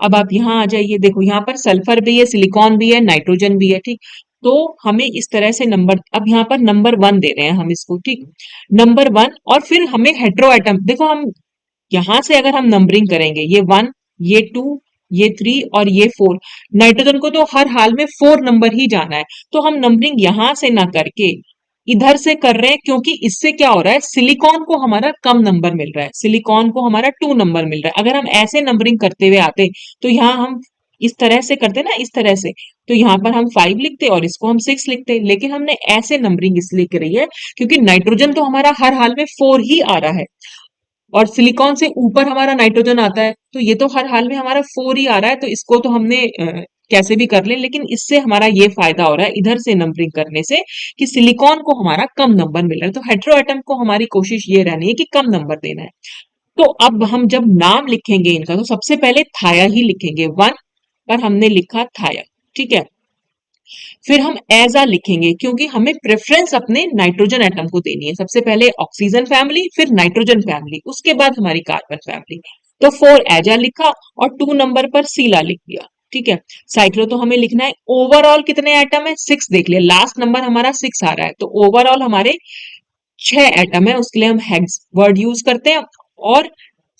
अब आप यहाँ आ जाइए, देखो यहाँ पर सल्फर भी है, सिलिकॉन भी है, नाइट्रोजन भी है, ठीक। तो हमें इस तरह से नंबर, अब यहाँ पर नंबर 1 दे रहे हैं हम इसको, ठीक। नंबर 1, और फिर हमें हेट्रो एटम, देखो हम यहां से अगर हम नंबरिंग करेंगे, ये 1, ये 2, ये 3 और ये 4, नाइट्रोजन को तो हर हाल में 4 नंबर ही जाना है। तो हम नंबरिंग यहां से ना करके इधर से कर रहे हैं, क्योंकि इससे क्या हो रहा है, सिलिकॉन को हमारा कम नंबर मिल रहा है, सिलिकॉन को हमारा 2 नंबर मिल रहा है। अगर हम ऐसे नंबरिंग करते हुए आते तो यहाँ हम इस तरह से करते ना, इस तरह से, तो यहाँ पर हम 5 लिखते और इसको हम 6 लिखते। लेकिन हमने ऐसे नंबरिंग इसलिए करी है क्योंकि नाइट्रोजन तो हमारा हर हाल में 4 ही आ रहा है, और सिलिकॉन से ऊपर हमारा नाइट्रोजन आता है, तो ये तो हर हाल में हमारा 4 ही आ रहा है। तो इसको तो हमने कैसे भी कर ले, लेकिन इससे हमारा ये फायदा हो रहा है इधर से नंबरिंग करने से कि सिलिकॉन को हमारा कम नंबर मिल रहा है। तो हेटेरोएटम को हमारी कोशिश ये रहनी है कि कम नंबर देना है। तो अब हम जब नाम लिखेंगे इनका, तो सबसे पहले थाया ही लिखेंगे। 1 पर हमने लिखा थाया, ठीक है। फिर हम एजा लिखेंगे क्योंकि हमें प्रेफरेंस अपने नाइट्रोजन एटम को देनी है। सबसे पहले ऑक्सीजन फैमिली, फिर नाइट्रोजन फैमिली, उसके बाद हमारी कार्बन फैमिली। तो 4 एजा लिखा और 2 नंबर पर सीला लिख दिया, ठीक है। साइक्लो तो हमें लिखना है। ओवरऑल कितने एटम है? 6 देख लिया, लास्ट नंबर हमारा 6 आ रहा है, तो ओवरऑल हमारे 6 एटम है, उसके लिए हम हेक्स वर्ड यूज करते हैं। और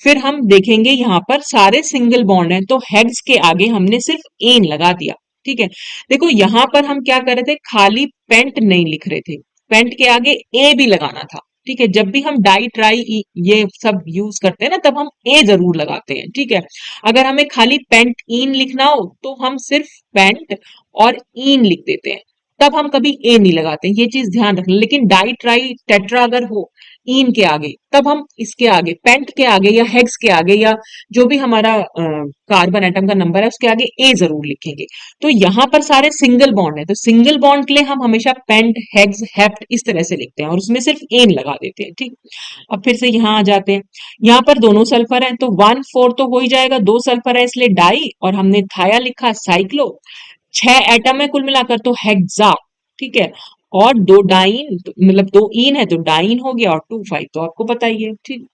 फिर हम देखेंगे यहाँ पर सारे सिंगल बॉन्ड हैं, तो हेक्स के आगे हमने सिर्फ एन लगा दिया, ठीक है। देखो यहाँ पर हम क्या कर रहे थे, खाली पेंट नहीं लिख रहे थे, पेंट के आगे ए भी लगाना था, ठीक है। जब भी हम डाई ट्राई ये सब यूज करते हैं ना, तब हम ए जरूर लगाते हैं, ठीक है। अगर हमें खाली पेंट इन लिखना हो तो हम सिर्फ पेंट और इन लिख देते हैं, तब हम कभी ए नहीं लगाते, ये चीज ध्यान रखना। लेकिन डाई ट्राई टेट्रा अगर हो इन के आगे, तब हम इसके आगे पेंट के आगे या हेक्स के आगे या जो भी हमारा कार्बन एटम का नंबर है उसके आगे ए जरूर लिखेंगे। तो यहाँ पर सारे सिंगल बॉन्ड है, तो सिंगल बॉन्ड के लिए हम हमेशा पेंट हेक्स हेप्ट इस तरह से लिखते हैं और उसमें सिर्फ एन लगा देते हैं, ठीक। अब फिर से यहाँ आ जाते हैं, यहाँ पर दोनों सल्फर है, तो 1 4 तो हो ही जाएगा, 2 सल्फर है इसलिए डाई, और हमने थाया लिखा, साइक्लो। 6 एटम है कुल मिलाकर, तो हेक्सा, ठीक है। और 2 डाइन मतलब 2 इन है तो डाइन हो गया, और 2 5 तो आपको पता ही है, ठीक।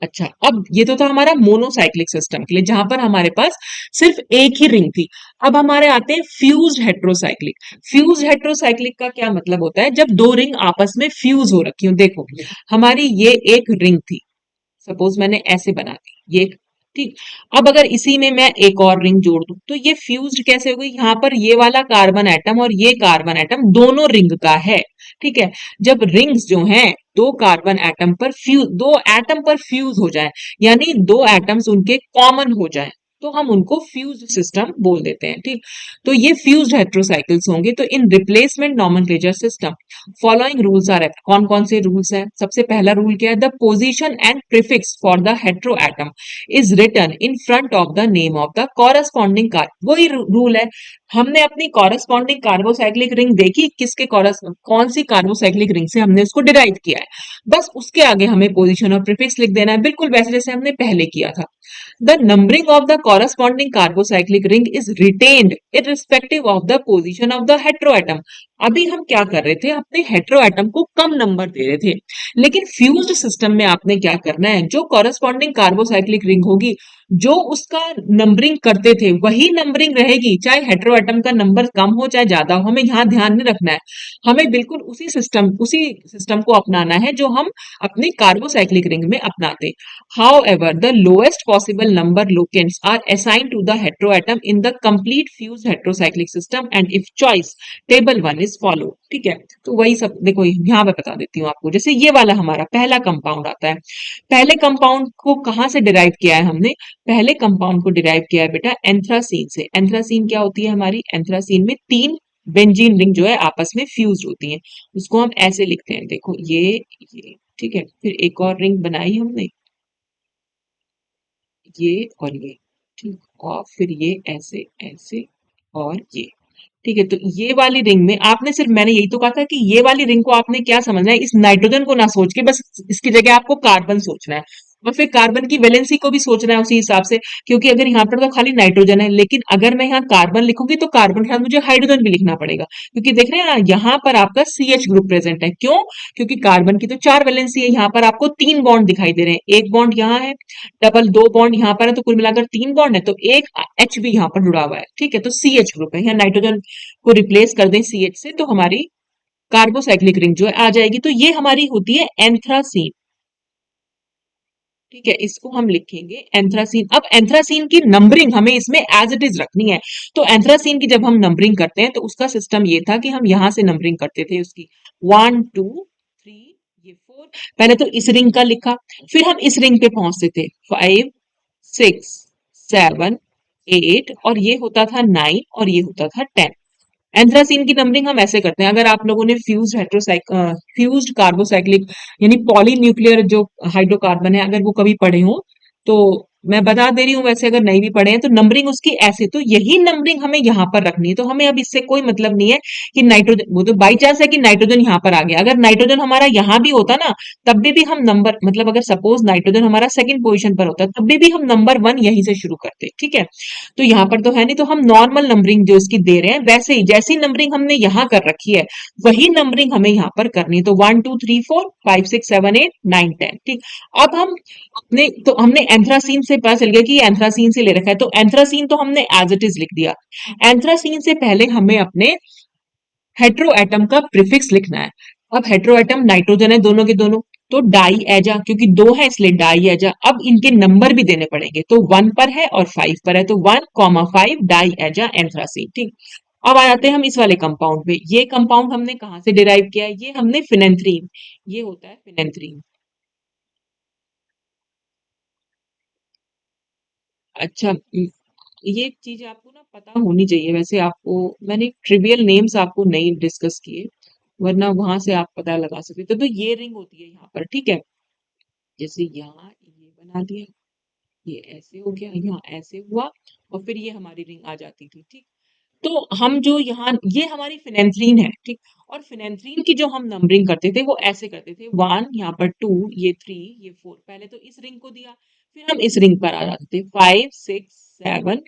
अच्छा, अब ये तो था हमारा मोनोसाइक्लिक सिस्टम के लिए, जहां पर हमारे पास सिर्फ एक ही रिंग थी। अब हमारे आते हैं फ्यूज्ड हेट्रोसाइक्लिक। फ्यूज्ड हेट्रोसाइक्लिक का क्या मतलब होता है, जब 2 रिंग आपस में फ्यूज हो रखी हो। देखो हमारी ये एक रिंग थी, सपोज मैंने ऐसे बना दी ये, ठीक। अब अगर इसी में मैं एक और रिंग जोड़ दूं तो ये फ्यूज्ड कैसे हो गई, यहाँ पर ये वाला कार्बन एटम और ये कार्बन एटम दोनों रिंग का है, ठीक है। जब रिंग्स जो हैं दो कार्बन एटम पर फ्यूज, दो एटम पर फ्यूज हो जाए, यानी दो एटम्स उनके कॉमन हो जाए, तो हम उनको फ्यूज्ड सिस्टम बोल देते हैं। ठीक, तो ये फ्यूज्ड हेट्रोसाइकिल्स होंगे। तो in replacement nomenclature system following rules are, कौन कौन से रूल्स हैं? सबसे पहला रूल क्या है? The position and prefix for the hetero atom is written in front of the name of the corresponding car, वही रूल है। हमने अपनी कॉरस्पॉन्डिंग कार्बोसाइक्लिक रिंग देखी, किसके कौन सी कार्बोसाइक्लिक रिंग से हमने उसको डिराइव किया है, बस उसके आगे हमें पोजीशन और प्रीफिक्स लिख देना है, बिल्कुल वैसे जैसे हमने पहले किया था। The numbering of the corresponding carbocyclic ring is retained irrespective of the position of the heteroatom। अभी हम क्या कर रहे थे? अपने हेट्रोएटम को कम नंबर दे रहे थे, लेकिन फ्यूज्ड सिस्टम में आपने क्या करना है? जो कॉरस्पॉन्डिंग कार्बोसाइक्लिक रिंग होगी, जो उसका नंबरिंग करते थे वही नंबरिंग रहेगी, चाहे हेट्रोएटम का नंबर कम हो चाहे ज्यादा हो, हमें यहाँ ध्यान नहीं रखना है। हमें बिल्कुल उसी सिस्टम को अपनाना है जो हम अपने कार्बोसाइक्लिक रिंग में अपनाते। However, the lowest possible number locants are assigned to the heteroatom in the complete fused heterocyclic system and if choice, table 1 is followed। ठीक है, तो वही सब देखो, यहाँ पे बता देती हूँ आपको। जैसे ये वाला हमारा पहला कंपाउंड आता है, पहले कंपाउंड को कहाँ से डिराइव किया है हमने? पहले कंपाउंड को डिराइव किया है बेटा एंथ्रासीन से। एंथ्रासीन क्या होती है हमारी? एंथ्रासीन में तीन बेंजीन रिंग जो है आपस में फ्यूज होती हैं, उसको हम ऐसे लिखते हैं, देखो ये ठीक है। फिर एक और रिंग बनाई हमने, ये और ये, ठीक, और फिर ये ऐसे ऐसे और ये, ठीक है। तो ये वाली रिंग में आपने सिर्फ, मैंने यही तो कहा था कि ये वाली रिंग को आपने क्या समझना है, इस नाइट्रोजन को ना सोच के बस इसकी जगह आपको कार्बन सोचना है, और फिर कार्बन की वैलेंसी को भी सोचना है उसी हिसाब से, क्योंकि अगर यहाँ पर तो खाली नाइट्रोजन है, लेकिन अगर मैं यहाँ कार्बन लिखूंगी तो कार्बन के साथ मुझे हाइड्रोजन भी लिखना पड़ेगा, क्योंकि देख रहे हैं ना यहाँ पर आपका CH ग्रुप प्रेजेंट है। क्यों? क्योंकि कार्बन की तो चार वैलेंसी है, यहाँ पर आपको तीन बॉन्ड दिखाई दे रहे हैं, एक बॉन्ड यहाँ है, डबल दो बॉन्ड यहाँ पर है, तो कुल मिलाकर तीन बॉन्ड है, तो एक H भी यहाँ पर जुड़ा हुआ है। ठीक है, तो CH ग्रुप है, यहाँ नाइट्रोजन को रिप्लेस कर दें CH से, तो हमारी कार्बोसाइक्लिक रिंग जो है आ जाएगी। तो ये हमारी होती है एंथ्रासीन। ठीक है, इसको हम लिखेंगे एंथ्रासीन। अब एंथ्रासीन की नंबरिंग हमें इसमें एज इट इज रखनी है। तो एंथ्रासीन की जब हम नंबरिंग करते हैं तो उसका सिस्टम ये था कि हम यहां से नंबरिंग करते थे उसकी, 1 2 3, ये 4, पहले तो इस रिंग का लिखा, फिर हम इस रिंग पे पहुंचते थे 5 6 7 8, और ये होता था 9 और ये होता था 10। एंथ्रासीन की नंबरिंग हम ऐसे करते हैं। अगर आप लोगों ने फ्यूज्ड कार्बोसाइक्लिक यानी पॉलीन्यूक्लियर जो हाइड्रोकार्बन है अगर वो कभी पढ़े हो तो मैं बता दे रही हूँ, वैसे अगर नहीं भी पढ़े हैं तो नंबरिंग उसकी ऐसे, तो यही नंबरिंग हमें यहाँ पर रखनी है। तो हमें अब इससे कोई मतलब नहीं है कि नाइट्रोजन, वो तो बाई चांस है कि नाइट्रोजन यहाँ पर आ गया, अगर नाइट्रोजन हमारा यहाँ भी होता ना तब भी हम नंबर, मतलब अगर सपोज नाइट्रोजन हमारा सेकंड पोजीशन पर होता तब भी हम नंबर 1 यहीं से शुरू करते। ठीक है, तो यहाँ पर तो है नहीं, तो हम नॉर्मल नंबरिंग जो इसकी दे रहे हैं वैसे ही, जैसी नंबरिंग हमने यहाँ कर रखी है वही नंबरिंग हमें यहाँ पर करनी है। तो 1 2 3 4 5 6 7 8 9 10। ठीक, अब हम अपने, तो हमने एंथ्रासीन से पता चल गया कि एंथ्रासीन से ले रखा है, तो एंथ्रासीन तो हमने एज इट इज लिख दिया। एंथ्रासीन से पहले हमें अपने हेट्रोएटम का प्रीफिक्स लिखना है। अब हेट्रोएटम नाइट्रोजन है दोनों के दोनों, तो डाई एजा, क्योंकि दो है इसलिए डाई एजा। अब इनके नंबर भी देने पड़ेंगे, तो 1 पर है और 5 पर है, तो 1,5 डाई एजा एंथ्रासीन। ठीक, अब आ जाते हैं हम इस वाले कंपाउंड पे। ये कंपाउंड हमने कहां से डिराइव किया है? ये हमने फिनेंथ्रीन, ये होता है फिनेंथ्रीन। अच्छा, ये एक चीज आपको ना पता होनी चाहिए, वैसे आपको मैंने ट्रिवियल नेम्स आपको नहीं डिस्कस किए, वरना वहां से आप पता लगा सकते थे। तो ये रिंग होती है यहाँ पर, ठीक है, जैसे यहाँ ये बना दिया, ये ऐसे हो गया, यहाँ ऐसे हुआ, और फिर ये हमारी रिंग आ जाती थी। ठीक, तो हम जो यहाँ, ये हमारी फिनेंथ्रीन है। ठीक, और फिनेंथ्रीन की जो हम नंबरिंग करते थे वो ऐसे करते थे, 1 यहाँ पर 2, ये 3, ये 4, पहले तो इस रिंग को दिया, फिर हम इस रिंग पर आ जाते थे 5 6 7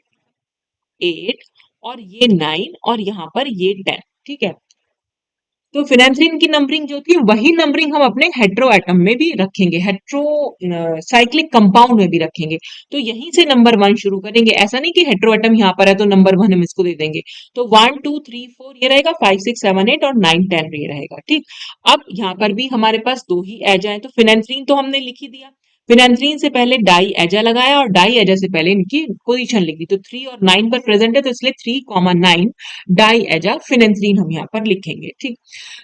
8, और ये 9, और यहाँ पर ये 10। ठीक है, तो फिनेंथ्रीन की नंबरिंग जो थी वही नंबरिंग हम अपने हेट्रो एटम में भी रखेंगे, हेट्रो साइक्लिक कंपाउंड में भी रखेंगे। तो यहीं से नंबर 1 शुरू करेंगे, ऐसा नहीं कि हेट्रो एटम यहाँ पर है तो नंबर 1 हम इसको दे देंगे। तो 1 2 3 4 ये रहेगा, 5 6 7 8 और 9 10 ये रहेगा। ठीक, अब यहाँ पर भी हमारे पास दो ही एज आए, तो फिनेंथ्रीन तो हमने लिख ही दिया, फिनेंथ्रीन से पहले डाई एजा लगाया और डाई एजा से पहले इनकी पोजीशन लिख दी, तो 3 और 9 पर प्रेजेंट है तो इसलिए 3,9 डाई एजा फिनेंथ्रीन हम यहाँ पर लिखेंगे। ठीक,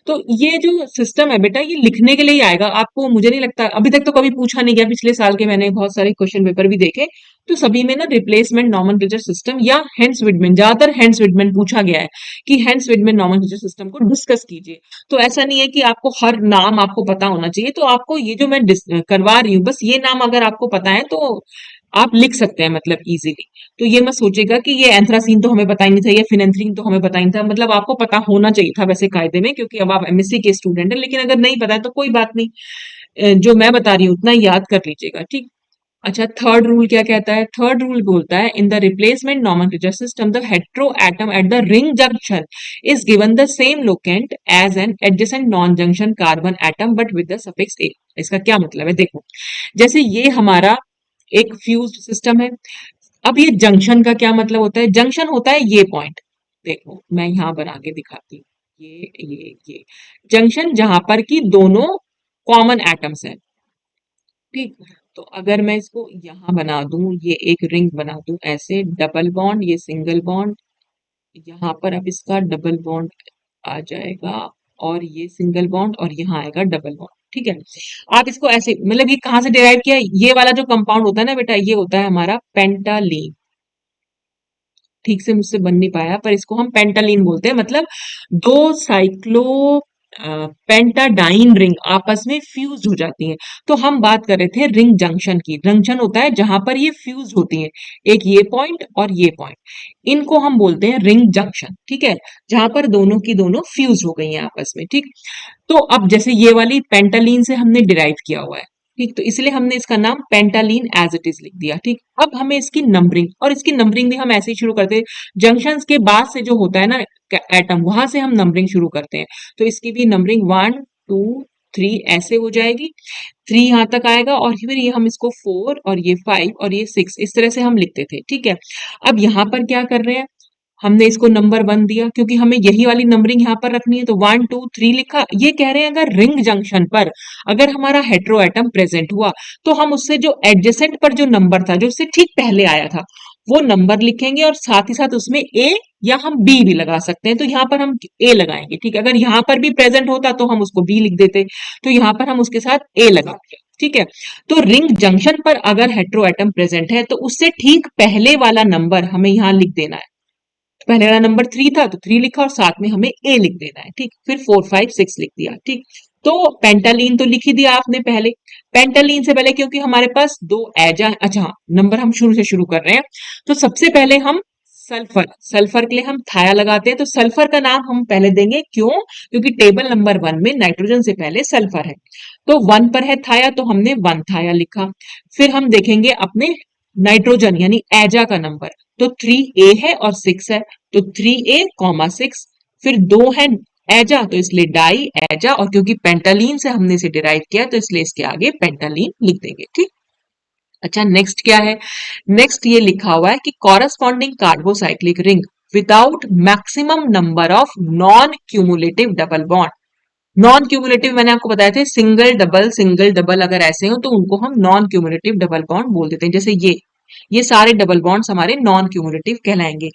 तो ये जो सिस्टम है बेटा ये लिखने के लिए ही आएगा आपको, मुझे नहीं लगता अभी तक तो कभी पूछा नहीं गया, पिछले साल के मैंने बहुत सारे क्वेश्चन पेपर भी देखे तो सभी में ना रिप्लेसमेंट नॉमेनक्लेचर सिस्टम या हेंस विडमेन, ज्यादातर हेंस विडमेन पूछा गया है कि हेंस विडमेन नॉमेनक्लेचर सिस्टम को डिस्कस कीजिए। तो ऐसा नहीं है कि आपको हर नाम आपको पता होना चाहिए, तो आपको ये जो मैं करवा रही हूँ बस ये नाम अगर आपको पता है तो आप लिख सकते हैं मतलब इजीली। तो ये मत सोचेगा कि ये एंथ्रासीन तो हमें पता ही नहीं था, ये फिनेंथ्रीन तो हमें पता ही नहीं था, मतलब आपको पता होना चाहिए था वैसे कायदे में, क्योंकि अब आप एमएससी के स्टूडेंट हैं, लेकिन अगर नहीं पता है तो कोई बात नहीं, जो मैं बता रही हूँ उतना याद कर लीजिएगा। ठीक, अच्छा थर्ड रूल क्या कहता है? थर्ड रूल बोलता है in the replacement nomenclature system the hetero atom at the ring junction is given the same locant as an adjacent non junction carbon atom but with the suffix A. इसका क्या मतलब है? देखो, जैसे ये हमारा एक फ्यूज्ड सिस्टम है, अब ये जंक्शन का क्या मतलब होता है? जंक्शन होता है ये पॉइंट, देखो मैं यहां बना के दिखाती हूँ, ये जंक्शन जहां पर कि दोनों कॉमन एटम्स हैं। ठीक, तो अगर मैं इसको यहां बना दूं, ये एक रिंग बना दूं ऐसे, डबल बॉन्ड, ये सिंगल बॉन्ड, यहाँ पर अब इसका डबल बॉन्ड आ जाएगा और ये सिंगल बॉन्ड और यहाँ आएगा डबल बॉन्ड। ठीक है, आप इसको ऐसे मतलब ये कहां से डिराइव किया? ये वाला जो कंपाउंड होता है ना बेटा, ये होता है हमारा पेंटालीन। ठीक से मुझसे बन नहीं पाया पर इसको हम पेंटालीन बोलते हैं, मतलब दो साइक्लो पेंटाडाइन रिंग आपस में फ्यूज हो जाती हैं। तो हम बात कर रहे थे रिंग जंक्शन की। जंक्शन होता है जहां पर ये फ्यूज होती हैं, एक ये पॉइंट और ये पॉइंट, इनको हम बोलते हैं रिंग जंक्शन। ठीक है, जहां पर दोनों की दोनों फ्यूज हो गई हैं आपस में। ठीक, तो अब जैसे ये वाली पेंटालीन से हमने डिराइव किया हुआ है, ठीक, तो इसलिए हमने इसका नाम पेंटालीन एज इट इज लिख दिया। ठीक, अब हमें इसकी नंबरिंग, और इसकी नंबरिंग भी हम ऐसे ही शुरू करते हैं, जंक्शंस के बाद से जो होता है ना एटम, वहां से हम नंबरिंग शुरू करते हैं। तो इसकी भी नंबरिंग 1 2 3 ऐसे हो जाएगी, 3 यहां तक आएगा और फिर ये हम इसको 4 और ये 5 और ये 6 इस तरह से हम लिखते थे। ठीक है, अब यहाँ पर क्या कर रहे हैं, हमने इसको नंबर 1 दिया क्योंकि हमें यही वाली नंबरिंग यहाँ पर रखनी है, तो 1 2 3 लिखा। ये कह रहे हैं अगर रिंग जंक्शन पर अगर हमारा हेटेरो एटम प्रेजेंट हुआ तो हम उससे जो एडजेसेंट पर जो नंबर था, जो उससे ठीक पहले आया था, वो नंबर लिखेंगे और साथ ही साथ उसमें ए या हम बी भी लगा सकते हैं। तो यहाँ पर हम ए लगाएंगे। ठीक है, अगर यहाँ पर भी प्रेजेंट होता तो हम उसको बी लिख देते, तो यहाँ पर हम उसके साथ ए लगाएंगे। ठीक है, तो रिंग जंक्शन पर अगर हेटेरो एटम प्रेजेंट है तो उससे ठीक पहले वाला नंबर हमें यहाँ लिख देना है। पहले वाला नंबर 3 था तो 3 लिखा और साथ में हमें ए लिख देना है। ठीक, फिर 4 5 6 लिख दिया। ठीक, तो पेंटालीन तो लिख ही दिया आपने पहले। पेंटालीन से पहले क्योंकि हमारे पास दो एजा, अच्छा हाँ, नंबर हम शुरू से शुरू कर रहे हैं, तो सबसे पहले हम सल्फर, सल्फर के लिए हम थाया लगाते हैं, तो सल्फर का नाम हम पहले देंगे। क्यों? क्योंकि टेबल नंबर 1 में नाइट्रोजन से पहले सल्फर है, तो 1 पर है थाया तो हमने 1 थाया लिखा। फिर हम देखेंगे अपने नाइट्रोजन यानी एजा का नंबर, तो 3a है और 6 है, तो 3a, 6। फिर 2 है एजा तो इसलिए डाई एजा, और क्योंकि पेंटालीन से हमने इसे डिराइव किया तो इसलिए इसके आगे पेंटालीन लिख देंगे। ठीक, अच्छा नेक्स्ट क्या है? नेक्स्ट ये लिखा हुआ है कि corresponding carbocyclic ring without maximum number of non cumulative double bond. Non cumulative मैंने आपको बताया थे, सिंगल डबल अगर ऐसे हो तो उनको हम नॉन क्यूमुलेटिव डबल बॉन्ड बोल देते हैं। जैसे ये सारे डबल बॉन्ड्स हमारे नॉन क्यूमुलेटिव कहलाएंगे।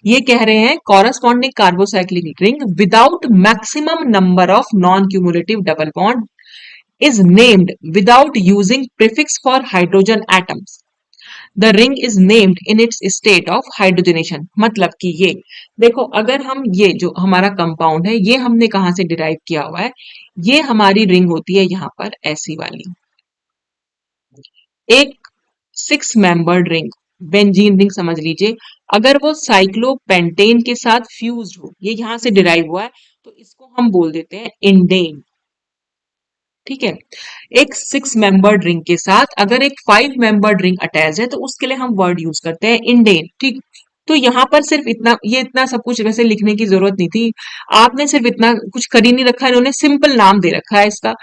ये कह रहे हैं corresponding carbocyclic ring without maximum number of non cumulative double bond is named without using prefix for hydrogen atoms. The ring is named in its state of hydrogenation. मतलब कि ये देखो, अगर हम ये जो हमारा कंपाउंड है ये हमने कहां से डिराइव किया हुआ है, ये हमारी रिंग होती है यहाँ पर ऐसी वाली, एक 6 मेंबर्ड रिंग, बेंजीन रिंग समझ लीजिए। अगर वो साइक्लोपेंटेन के साथ फ्यूज्ड हो, ये यहां से डिराइव हुआ है, तो इसको हम बोल देते हैं इंडेन। ठीक है, एक 6 मेंबर्ड रिंग के साथ अगर एक 5 मेंबर्ड रिंग अटैच है तो उसके लिए हम वर्ड यूज करते हैं इंडेन। ठीक, तो यहाँ पर सिर्फ इतना, ये इतना सब कुछ वैसे लिखने की जरूरत नहीं थी, आपने सिर्फ इतना कुछ कर ही नहीं रखा, इन्होंने सिंपल नाम दे रखा है इसका।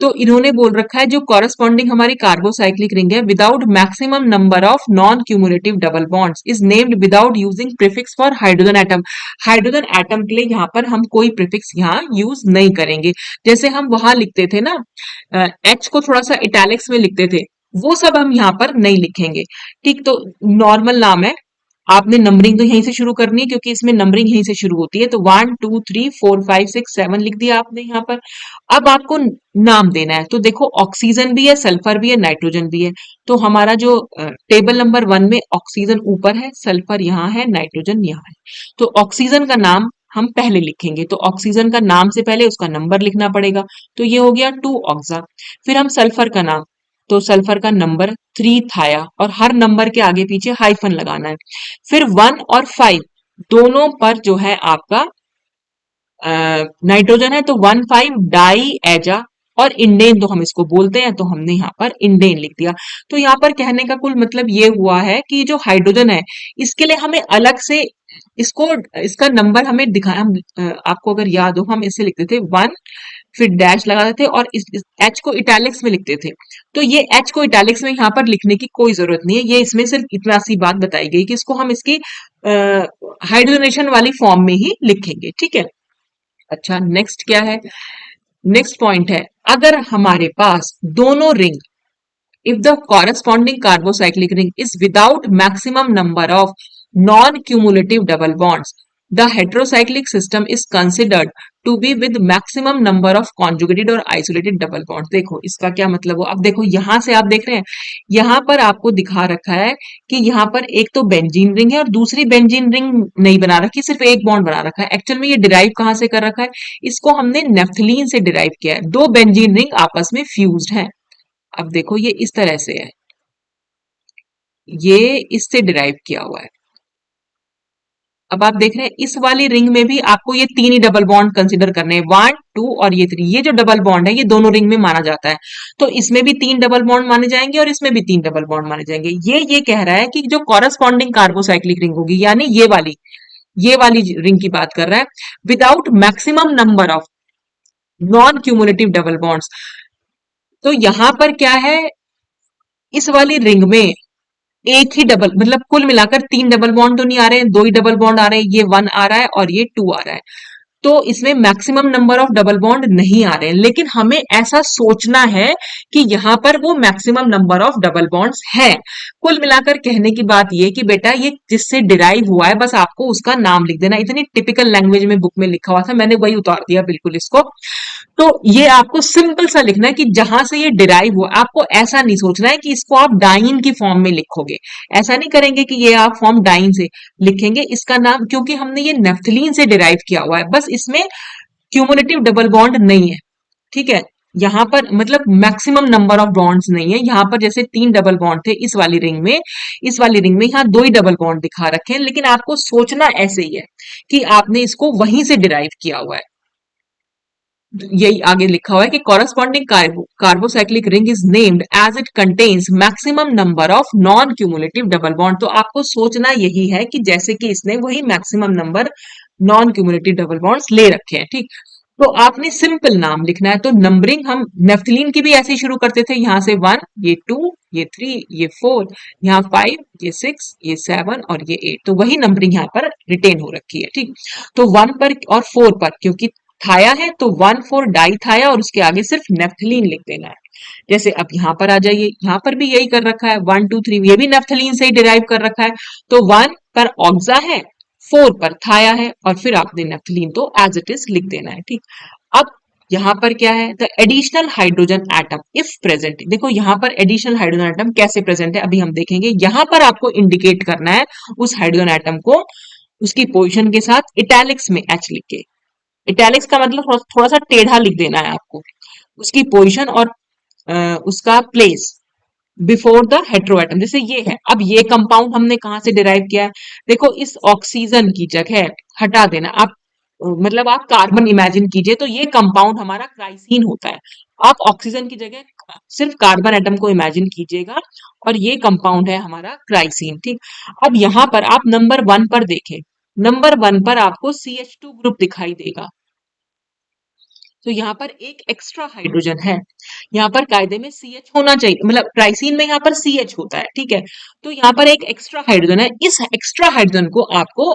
तो इन्होंने बोल रखा है जो कॉरस्पॉन्डिंग हमारी कार्बोसाइक्लिक रिंग है without maximum number of non cumulative double bonds is named without using prefix for hydrogen atom. Hydrogen atom के लिए यहाँ पर हम कोई प्रीफिक्स यहाँ यूज नहीं करेंगे। जैसे हम वहां लिखते थे ना, एच को थोड़ा सा इटैलिक्स में लिखते थे, वो सब हम यहाँ पर नहीं लिखेंगे। ठीक, तो नॉर्मल नाम है, आपने नंबरिंग तो यहीं से शुरू करनी है क्योंकि इसमें नंबरिंग यहीं से शुरू होती है। तो 1 2 3 4 5 6 7 लिख दिया आपने यहाँ पर। अब आपको नाम देना है, तो देखो ऑक्सीजन भी है, सल्फर भी है, नाइट्रोजन भी है। तो हमारा जो टेबल नंबर 1 में ऑक्सीजन ऊपर है, सल्फर यहाँ है, नाइट्रोजन यहाँ है। तो ऑक्सीजन का नाम हम पहले लिखेंगे, तो ऑक्सीजन का नाम से पहले उसका नंबर लिखना पड़ेगा। तो ये हो गया 2 ऑक्सा। फिर हम सल्फर का नाम, तो सल्फर का नंबर 3 थाया, और हर नंबर के आगे पीछे हाइफन लगाना है। फिर 1 और 5 दोनों पर जो है आपका नाइट्रोजन है, तो 1 5 डाई एजा, और इंडेन तो हम इसको बोलते हैं, तो हमने यहाँ पर इंडेन लिख दिया। तो यहाँ पर कहने का कुल मतलब ये हुआ है कि जो हाइड्रोजन है इसके लिए हमें अलग से इसको, इसका नंबर हमें दिखा, हम आपको अगर याद हो हम इसे लिखते थे 1, फिर डैश लगाते थे, और इस एच को इटैलिक्स में लिखते थे। तो ये एच को इटैलिक्स में यहाँ पर लिखने की कोई जरूरत नहीं है, ये इसमें सिर्फ इतना सी बात बताई गई कि इसको हम इसकी हाइड्रोजनेशन वाली फॉर्म में ही लिखेंगे। ठीक है, अच्छा नेक्स्ट क्या है, नेक्स्ट पॉइंट है, अगर हमारे पास दोनों ring, if the corresponding carbocyclic ring is without maximum number of non-cumulative double bonds, the heterocyclic system is considered to be with maximum number of conjugated और isolated double bonds। देखो इसका क्या मतलब हो, अब देखो यहां से आप देख रहे हैं, यहां पर आपको दिखा रखा है कि यहाँ पर एक तो बेंजीन रिंग है और दूसरी बेंजीन रिंग नहीं बना रखी, सिर्फ एक बॉन्ड बना रखा है। एक्चुअल में ये डिराइव कहां से कर रखा है, इसको हमने नेफ्थलीन से डिराइव किया है। दो बेंजीन रिंग आपस में फ्यूज्ड है। अब देखो ये इस तरह से है, ये इससे डिराइव किया हुआ है। अब आप देख रहे हैं इस वाली रिंग में भी आपको ये तीन ही डबल बॉन्ड कंसीडर करने हैं, 1 2 और ये 3। ये जो डबल बॉन्ड है ये दोनों रिंग में माना जाता है, तो इसमें भी 3 डबल बॉन्ड माने जाएंगे और इसमें भी 3 डबल बॉन्ड माने जाएंगे। ये कह रहा है कि जो कॉरस्पॉन्डिंग कार्बोसाइक्लिक रिंग होगी, यानी ये वाली रिंग की बात कर रहा है, without maximum number of non cumulative double bonds. तो यहां पर क्या है, इस वाली रिंग में एक ही डबल, मतलब कुल मिलाकर 3 डबल बॉन्ड तो नहीं आ रहे हैं, 2 ही डबल बॉन्ड आ रहे हैं, ये 1 आ रहा है और ये 2 आ रहा है। तो इसमें maximum number of double bond नहीं आ रहे हैं, लेकिन हमें ऐसा सोचना है कि यहां पर वो maximum number of double bonds है। कुल मिलाकर कहने की बात ये कि बेटा ये जिससे डिराइव हुआ है बस आपको उसका नाम लिख देना। इतनी टिपिकल लैंग्वेज में बुक में लिखा हुआ था, मैंने वही उतार दिया बिल्कुल इसको। तो ये आपको सिंपल सा लिखना है कि जहां से ये डिराइव हुआ। आपको ऐसा नहीं सोचना है कि इसको आप डाइन की फॉर्म में लिखोगे, ऐसा नहीं करेंगे कि ये आप फॉर्म डाइन से लिखेंगे इसका नाम, क्योंकि हमने ये नेफ्थलीन से डिराइव किया हुआ है, बस इसमें क्यूमुलेटिव डबल बॉन्ड नहीं है। ठीक है, यहाँ पर मतलब मैक्सिमम नंबर ऑफ बॉन्ड्स नहीं है। यहाँ पर जैसे 3 डबल बॉन्ड थे इस वाली रिंग में, इस वाली रिंग में यहाँ 2 ही डबल बॉन्ड दिखा रखे हैं, लेकिन आपको सोचना ऐसे ही है कि आपने इसको वहीं से डिराइव किया हुआ है। यही आगे लिखा हुआ है कि corresponding carbocyclic ring is named as it contains maximum number of non cumulative double bond. तो आपको सोचना यही है कि जैसे कि इसने वही maximum number non cumulative double bonds ले रखे हैं। ठीक, तो आपने सिंपल नाम लिखना है। तो नंबरिंग हम नेफ्थलीन की भी ऐसे ही शुरू करते थे, यहां से 1, ये 2, ये 3, ये 4, यहाँ 5, ये 6, ये 7 और ये 8। तो वही नंबरिंग यहाँ पर रिटेन हो रखी है। ठीक, तो 1 पर और 4 पर क्योंकि थाया है तो 1 4 डाई थाया और उसके आगे सिर्फ नेफ्थलीन लिख देना है। जैसे अब यहाँ पर आ जाइए, यहाँ पर भी यही कर रखा है, 1 2 3 ये भी नेफ्थलीन से ही डिराइव कर रखा है। तो 1 पर ऑक्सा है, 4 पर थाया है और फिर आपने नेफ्थलीन तो एज इट इज लिख देना है। ठीक, अब यहाँ पर क्या है, the additional hydrogen atom if present. देखो यहाँ पर एडिशनल हाइड्रोजन एटम कैसे प्रेजेंट है अभी हम देखेंगे। यहाँ पर आपको इंडिकेट करना है उस हाइड्रोजन एटम को उसकी पोजिशन के साथ इटैलिक्स में एच लिख के। इटैलिक्स का मतलब थोड़ा सा टेढ़ा लिख देना है आपको, उसकी पोजीशन और उसका place before the hetero atom. जैसे ये है, अब ये कंपाउंड हमने कहां से डिराइव किया है, देखो इस ऑक्सीजन की जगह हटा देना आप, मतलब आप कार्बन इमेजिन कीजिए, तो ये कंपाउंड हमारा क्राइसिन होता है। आप ऑक्सीजन की जगह सिर्फ कार्बन एटम को इमेजिन कीजिएगा और ये कंपाउंड है हमारा क्राइसिन। ठीक, अब यहां पर आप नंबर 1 पर देखें, नंबर 1 पर आपको CH2 ग्रुप दिखाई देगा। तो यहाँ पर एक एक्स्ट्रा हाइड्रोजन है, यहाँ पर कायदे में CH होना चाहिए, मतलब ट्राइसिन में यहाँ पर CH होता है। ठीक है, तो यहाँ पर एक एक्स्ट्रा हाइड्रोजन है, इस एक्स्ट्रा हाइड्रोजन को आपको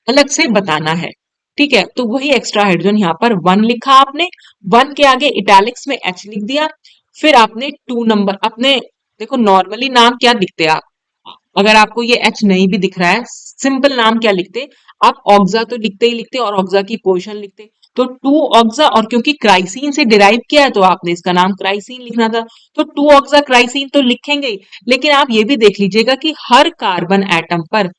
अलग से बताना है। ठीक है, तो वही एक्स्ट्रा हाइड्रोजन यहाँ पर 1 लिखा आपने, 1 के आगे इटैलिक्स में H लिख दिया, फिर आपने 2 नंबर अपने देखो नॉर्मली नाम क्या लिखते हैं आप, अगर आपको ये एच नहीं भी दिख रहा है, सिंपल नाम क्या लिखते, आप ऑक्सा तो लिखते ही लिखते और ऑक्सा की पोजीशन लिखते। तो टू ऑक्सा, और क्योंकि क्राइसिन से डिराइव किया है तो आपने इसका नाम क्राइसिन लिखना था, तो टू ऑक्सा क्राइसिन तो लिखेंगे ही। लेकिन आप ये भी देख लीजिएगा कि हर कार्बन एटम पर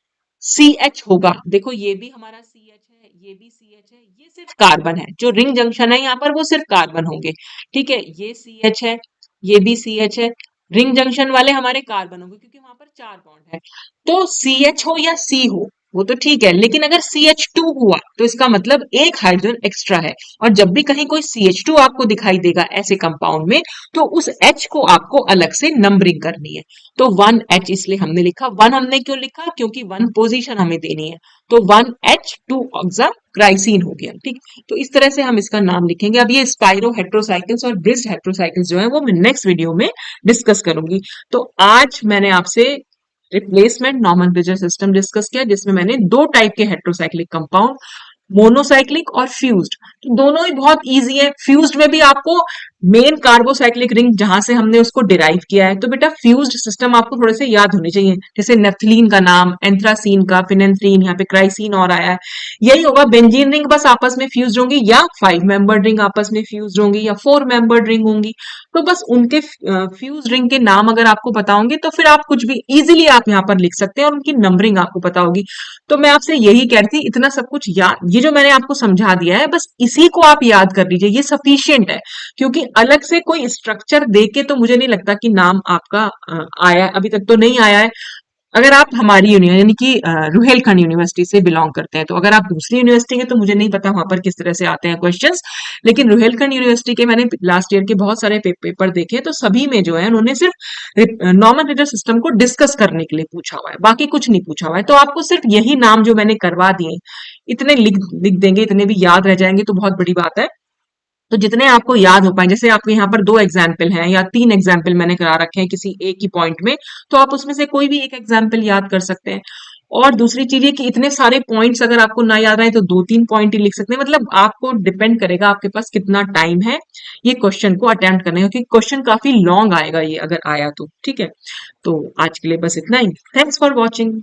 सी एच होगा। देखो ये भी हमारा सी एच है, ये भी सी एच है, ये सिर्फ कार्बन है, जो रिंग जंक्शन है यहाँ पर वो सिर्फ कार्बन होंगे। ठीक है, ये सी एच है, ये भी सी एच है, रिंग जंक्शन वाले हमारे कार्बन होंगे क्योंकि वहां पर 4 बॉन्ड है। तो सी एच हो या सी हो वो तो ठीक है, लेकिन अगर सी एच टू हुआ तो इसका मतलब एक हाइड्रोजन एक्स्ट्रा है। और जब भी कहीं कोई सी एच टू आपको दिखाई देगा ऐसे कंपाउंड में, तो उस एच को आपको अलग से नंबरिंग करनी है। तो 1H इसलिए हमने लिखा। 1 हमने क्यों लिखा, क्योंकि 1 पोजीशन हमें देनी है। तो 1H 2 ऑक्सा ग्राइसिन हो गया। ठीक, तो इस तरह से हम इसका नाम लिखेंगे। अब ये स्पाइरो हेट्रोसाइकिल्स और ब्रिज हेट्रोसाइकिल्स जो है वो मैं नेक्स्ट वीडियो में डिस्कस करूंगी। तो आज मैंने आपसे रिप्लेसमेंट नॉमेनक्लेचर सिस्टम डिस्कस किया, जिसमें मैंने दो टाइप के हेट्रोसाइक्लिक कंपाउंड, मोनोसाइक्लिक और फ्यूज्ड, तो दोनों ही बहुत इजी है। फ्यूज्ड में भी आपको मेन कार्बोसाइक्लिक रिंग जहां से हमने उसको डिराइव किया है, तो बेटा फ्यूज्ड सिस्टम आपको थोड़े से याद होने चाहिए, जैसे नेफ्थलीन का नाम, एंथ्रासीन का, फिनेंथ्रीन, यहाँ पे क्राइसिन और आया है, यही होगा। बेंजीन रिंग बस आपस में फ्यूज होंगी, या 5 मेंबर्ड रिंग आपस में फ्यूज होंगी, या 4 मेंबर्ड रिंग होंगी। तो बस उनके फ्यूज रिंग के नाम अगर आपको पता होंगे तो फिर आप कुछ भी इजीली आप यहाँ पर लिख सकते हैं, और उनकी नंबरिंग आपको पता होगी। तो मैं आपसे यही कह रही थी, इतना सब कुछ याद, ये जो मैंने आपको समझा दिया है बस इसी को आप याद कर लीजिए, ये सफिशियंट है। क्योंकि अलग से कोई स्ट्रक्चर देके तो मुझे नहीं लगता कि नाम आपका आया, अभी तक तो नहीं आया है। अगर आप हमारी यूनियन यानी कि रुहेलखंड यूनिवर्सिटी से बिलोंग करते हैं, तो अगर आप दूसरी यूनिवर्सिटी के तो मुझे नहीं पता वहां पर किस तरह से आते हैं क्वेश्चंस। लेकिन रुहेलखंड यूनिवर्सिटी के मैंने लास्ट ईयर के बहुत सारे पेपर देखे, तो सभी में जो है उन्होंने सिर्फ नॉमेनक्लेचर सिस्टम को डिस्कस करने के लिए पूछा हुआ है, बाकी कुछ नहीं पूछा हुआ है। तो आपको सिर्फ यही नाम जो मैंने करवा दिए इतने लिख लिख देंगे, इतने भी याद रह जाएंगे तो बहुत बड़ी बात है। तो जितने आपको याद हो पाए, जैसे आपके यहाँ पर 2 एग्जाम्पल हैं या 3 एग्जाम्पल मैंने करा रखे हैं किसी एक ही पॉइंट में, तो आप उसमें से कोई भी एक एग्जाम्पल याद कर सकते हैं। और दूसरी चीज ये कि इतने सारे पॉइंट्स अगर आपको ना याद आए तो 2-3 पॉइंट ही लिख सकते हैं। मतलब आपको डिपेंड करेगा आपके पास कितना टाइम है ये क्वेश्चन को अटेम्प्ट करने का, क्योंकि क्वेश्चन काफी लॉन्ग आएगा ये अगर आया तो। ठीक है, तो आज के लिए बस इतना ही। Thanks for watching.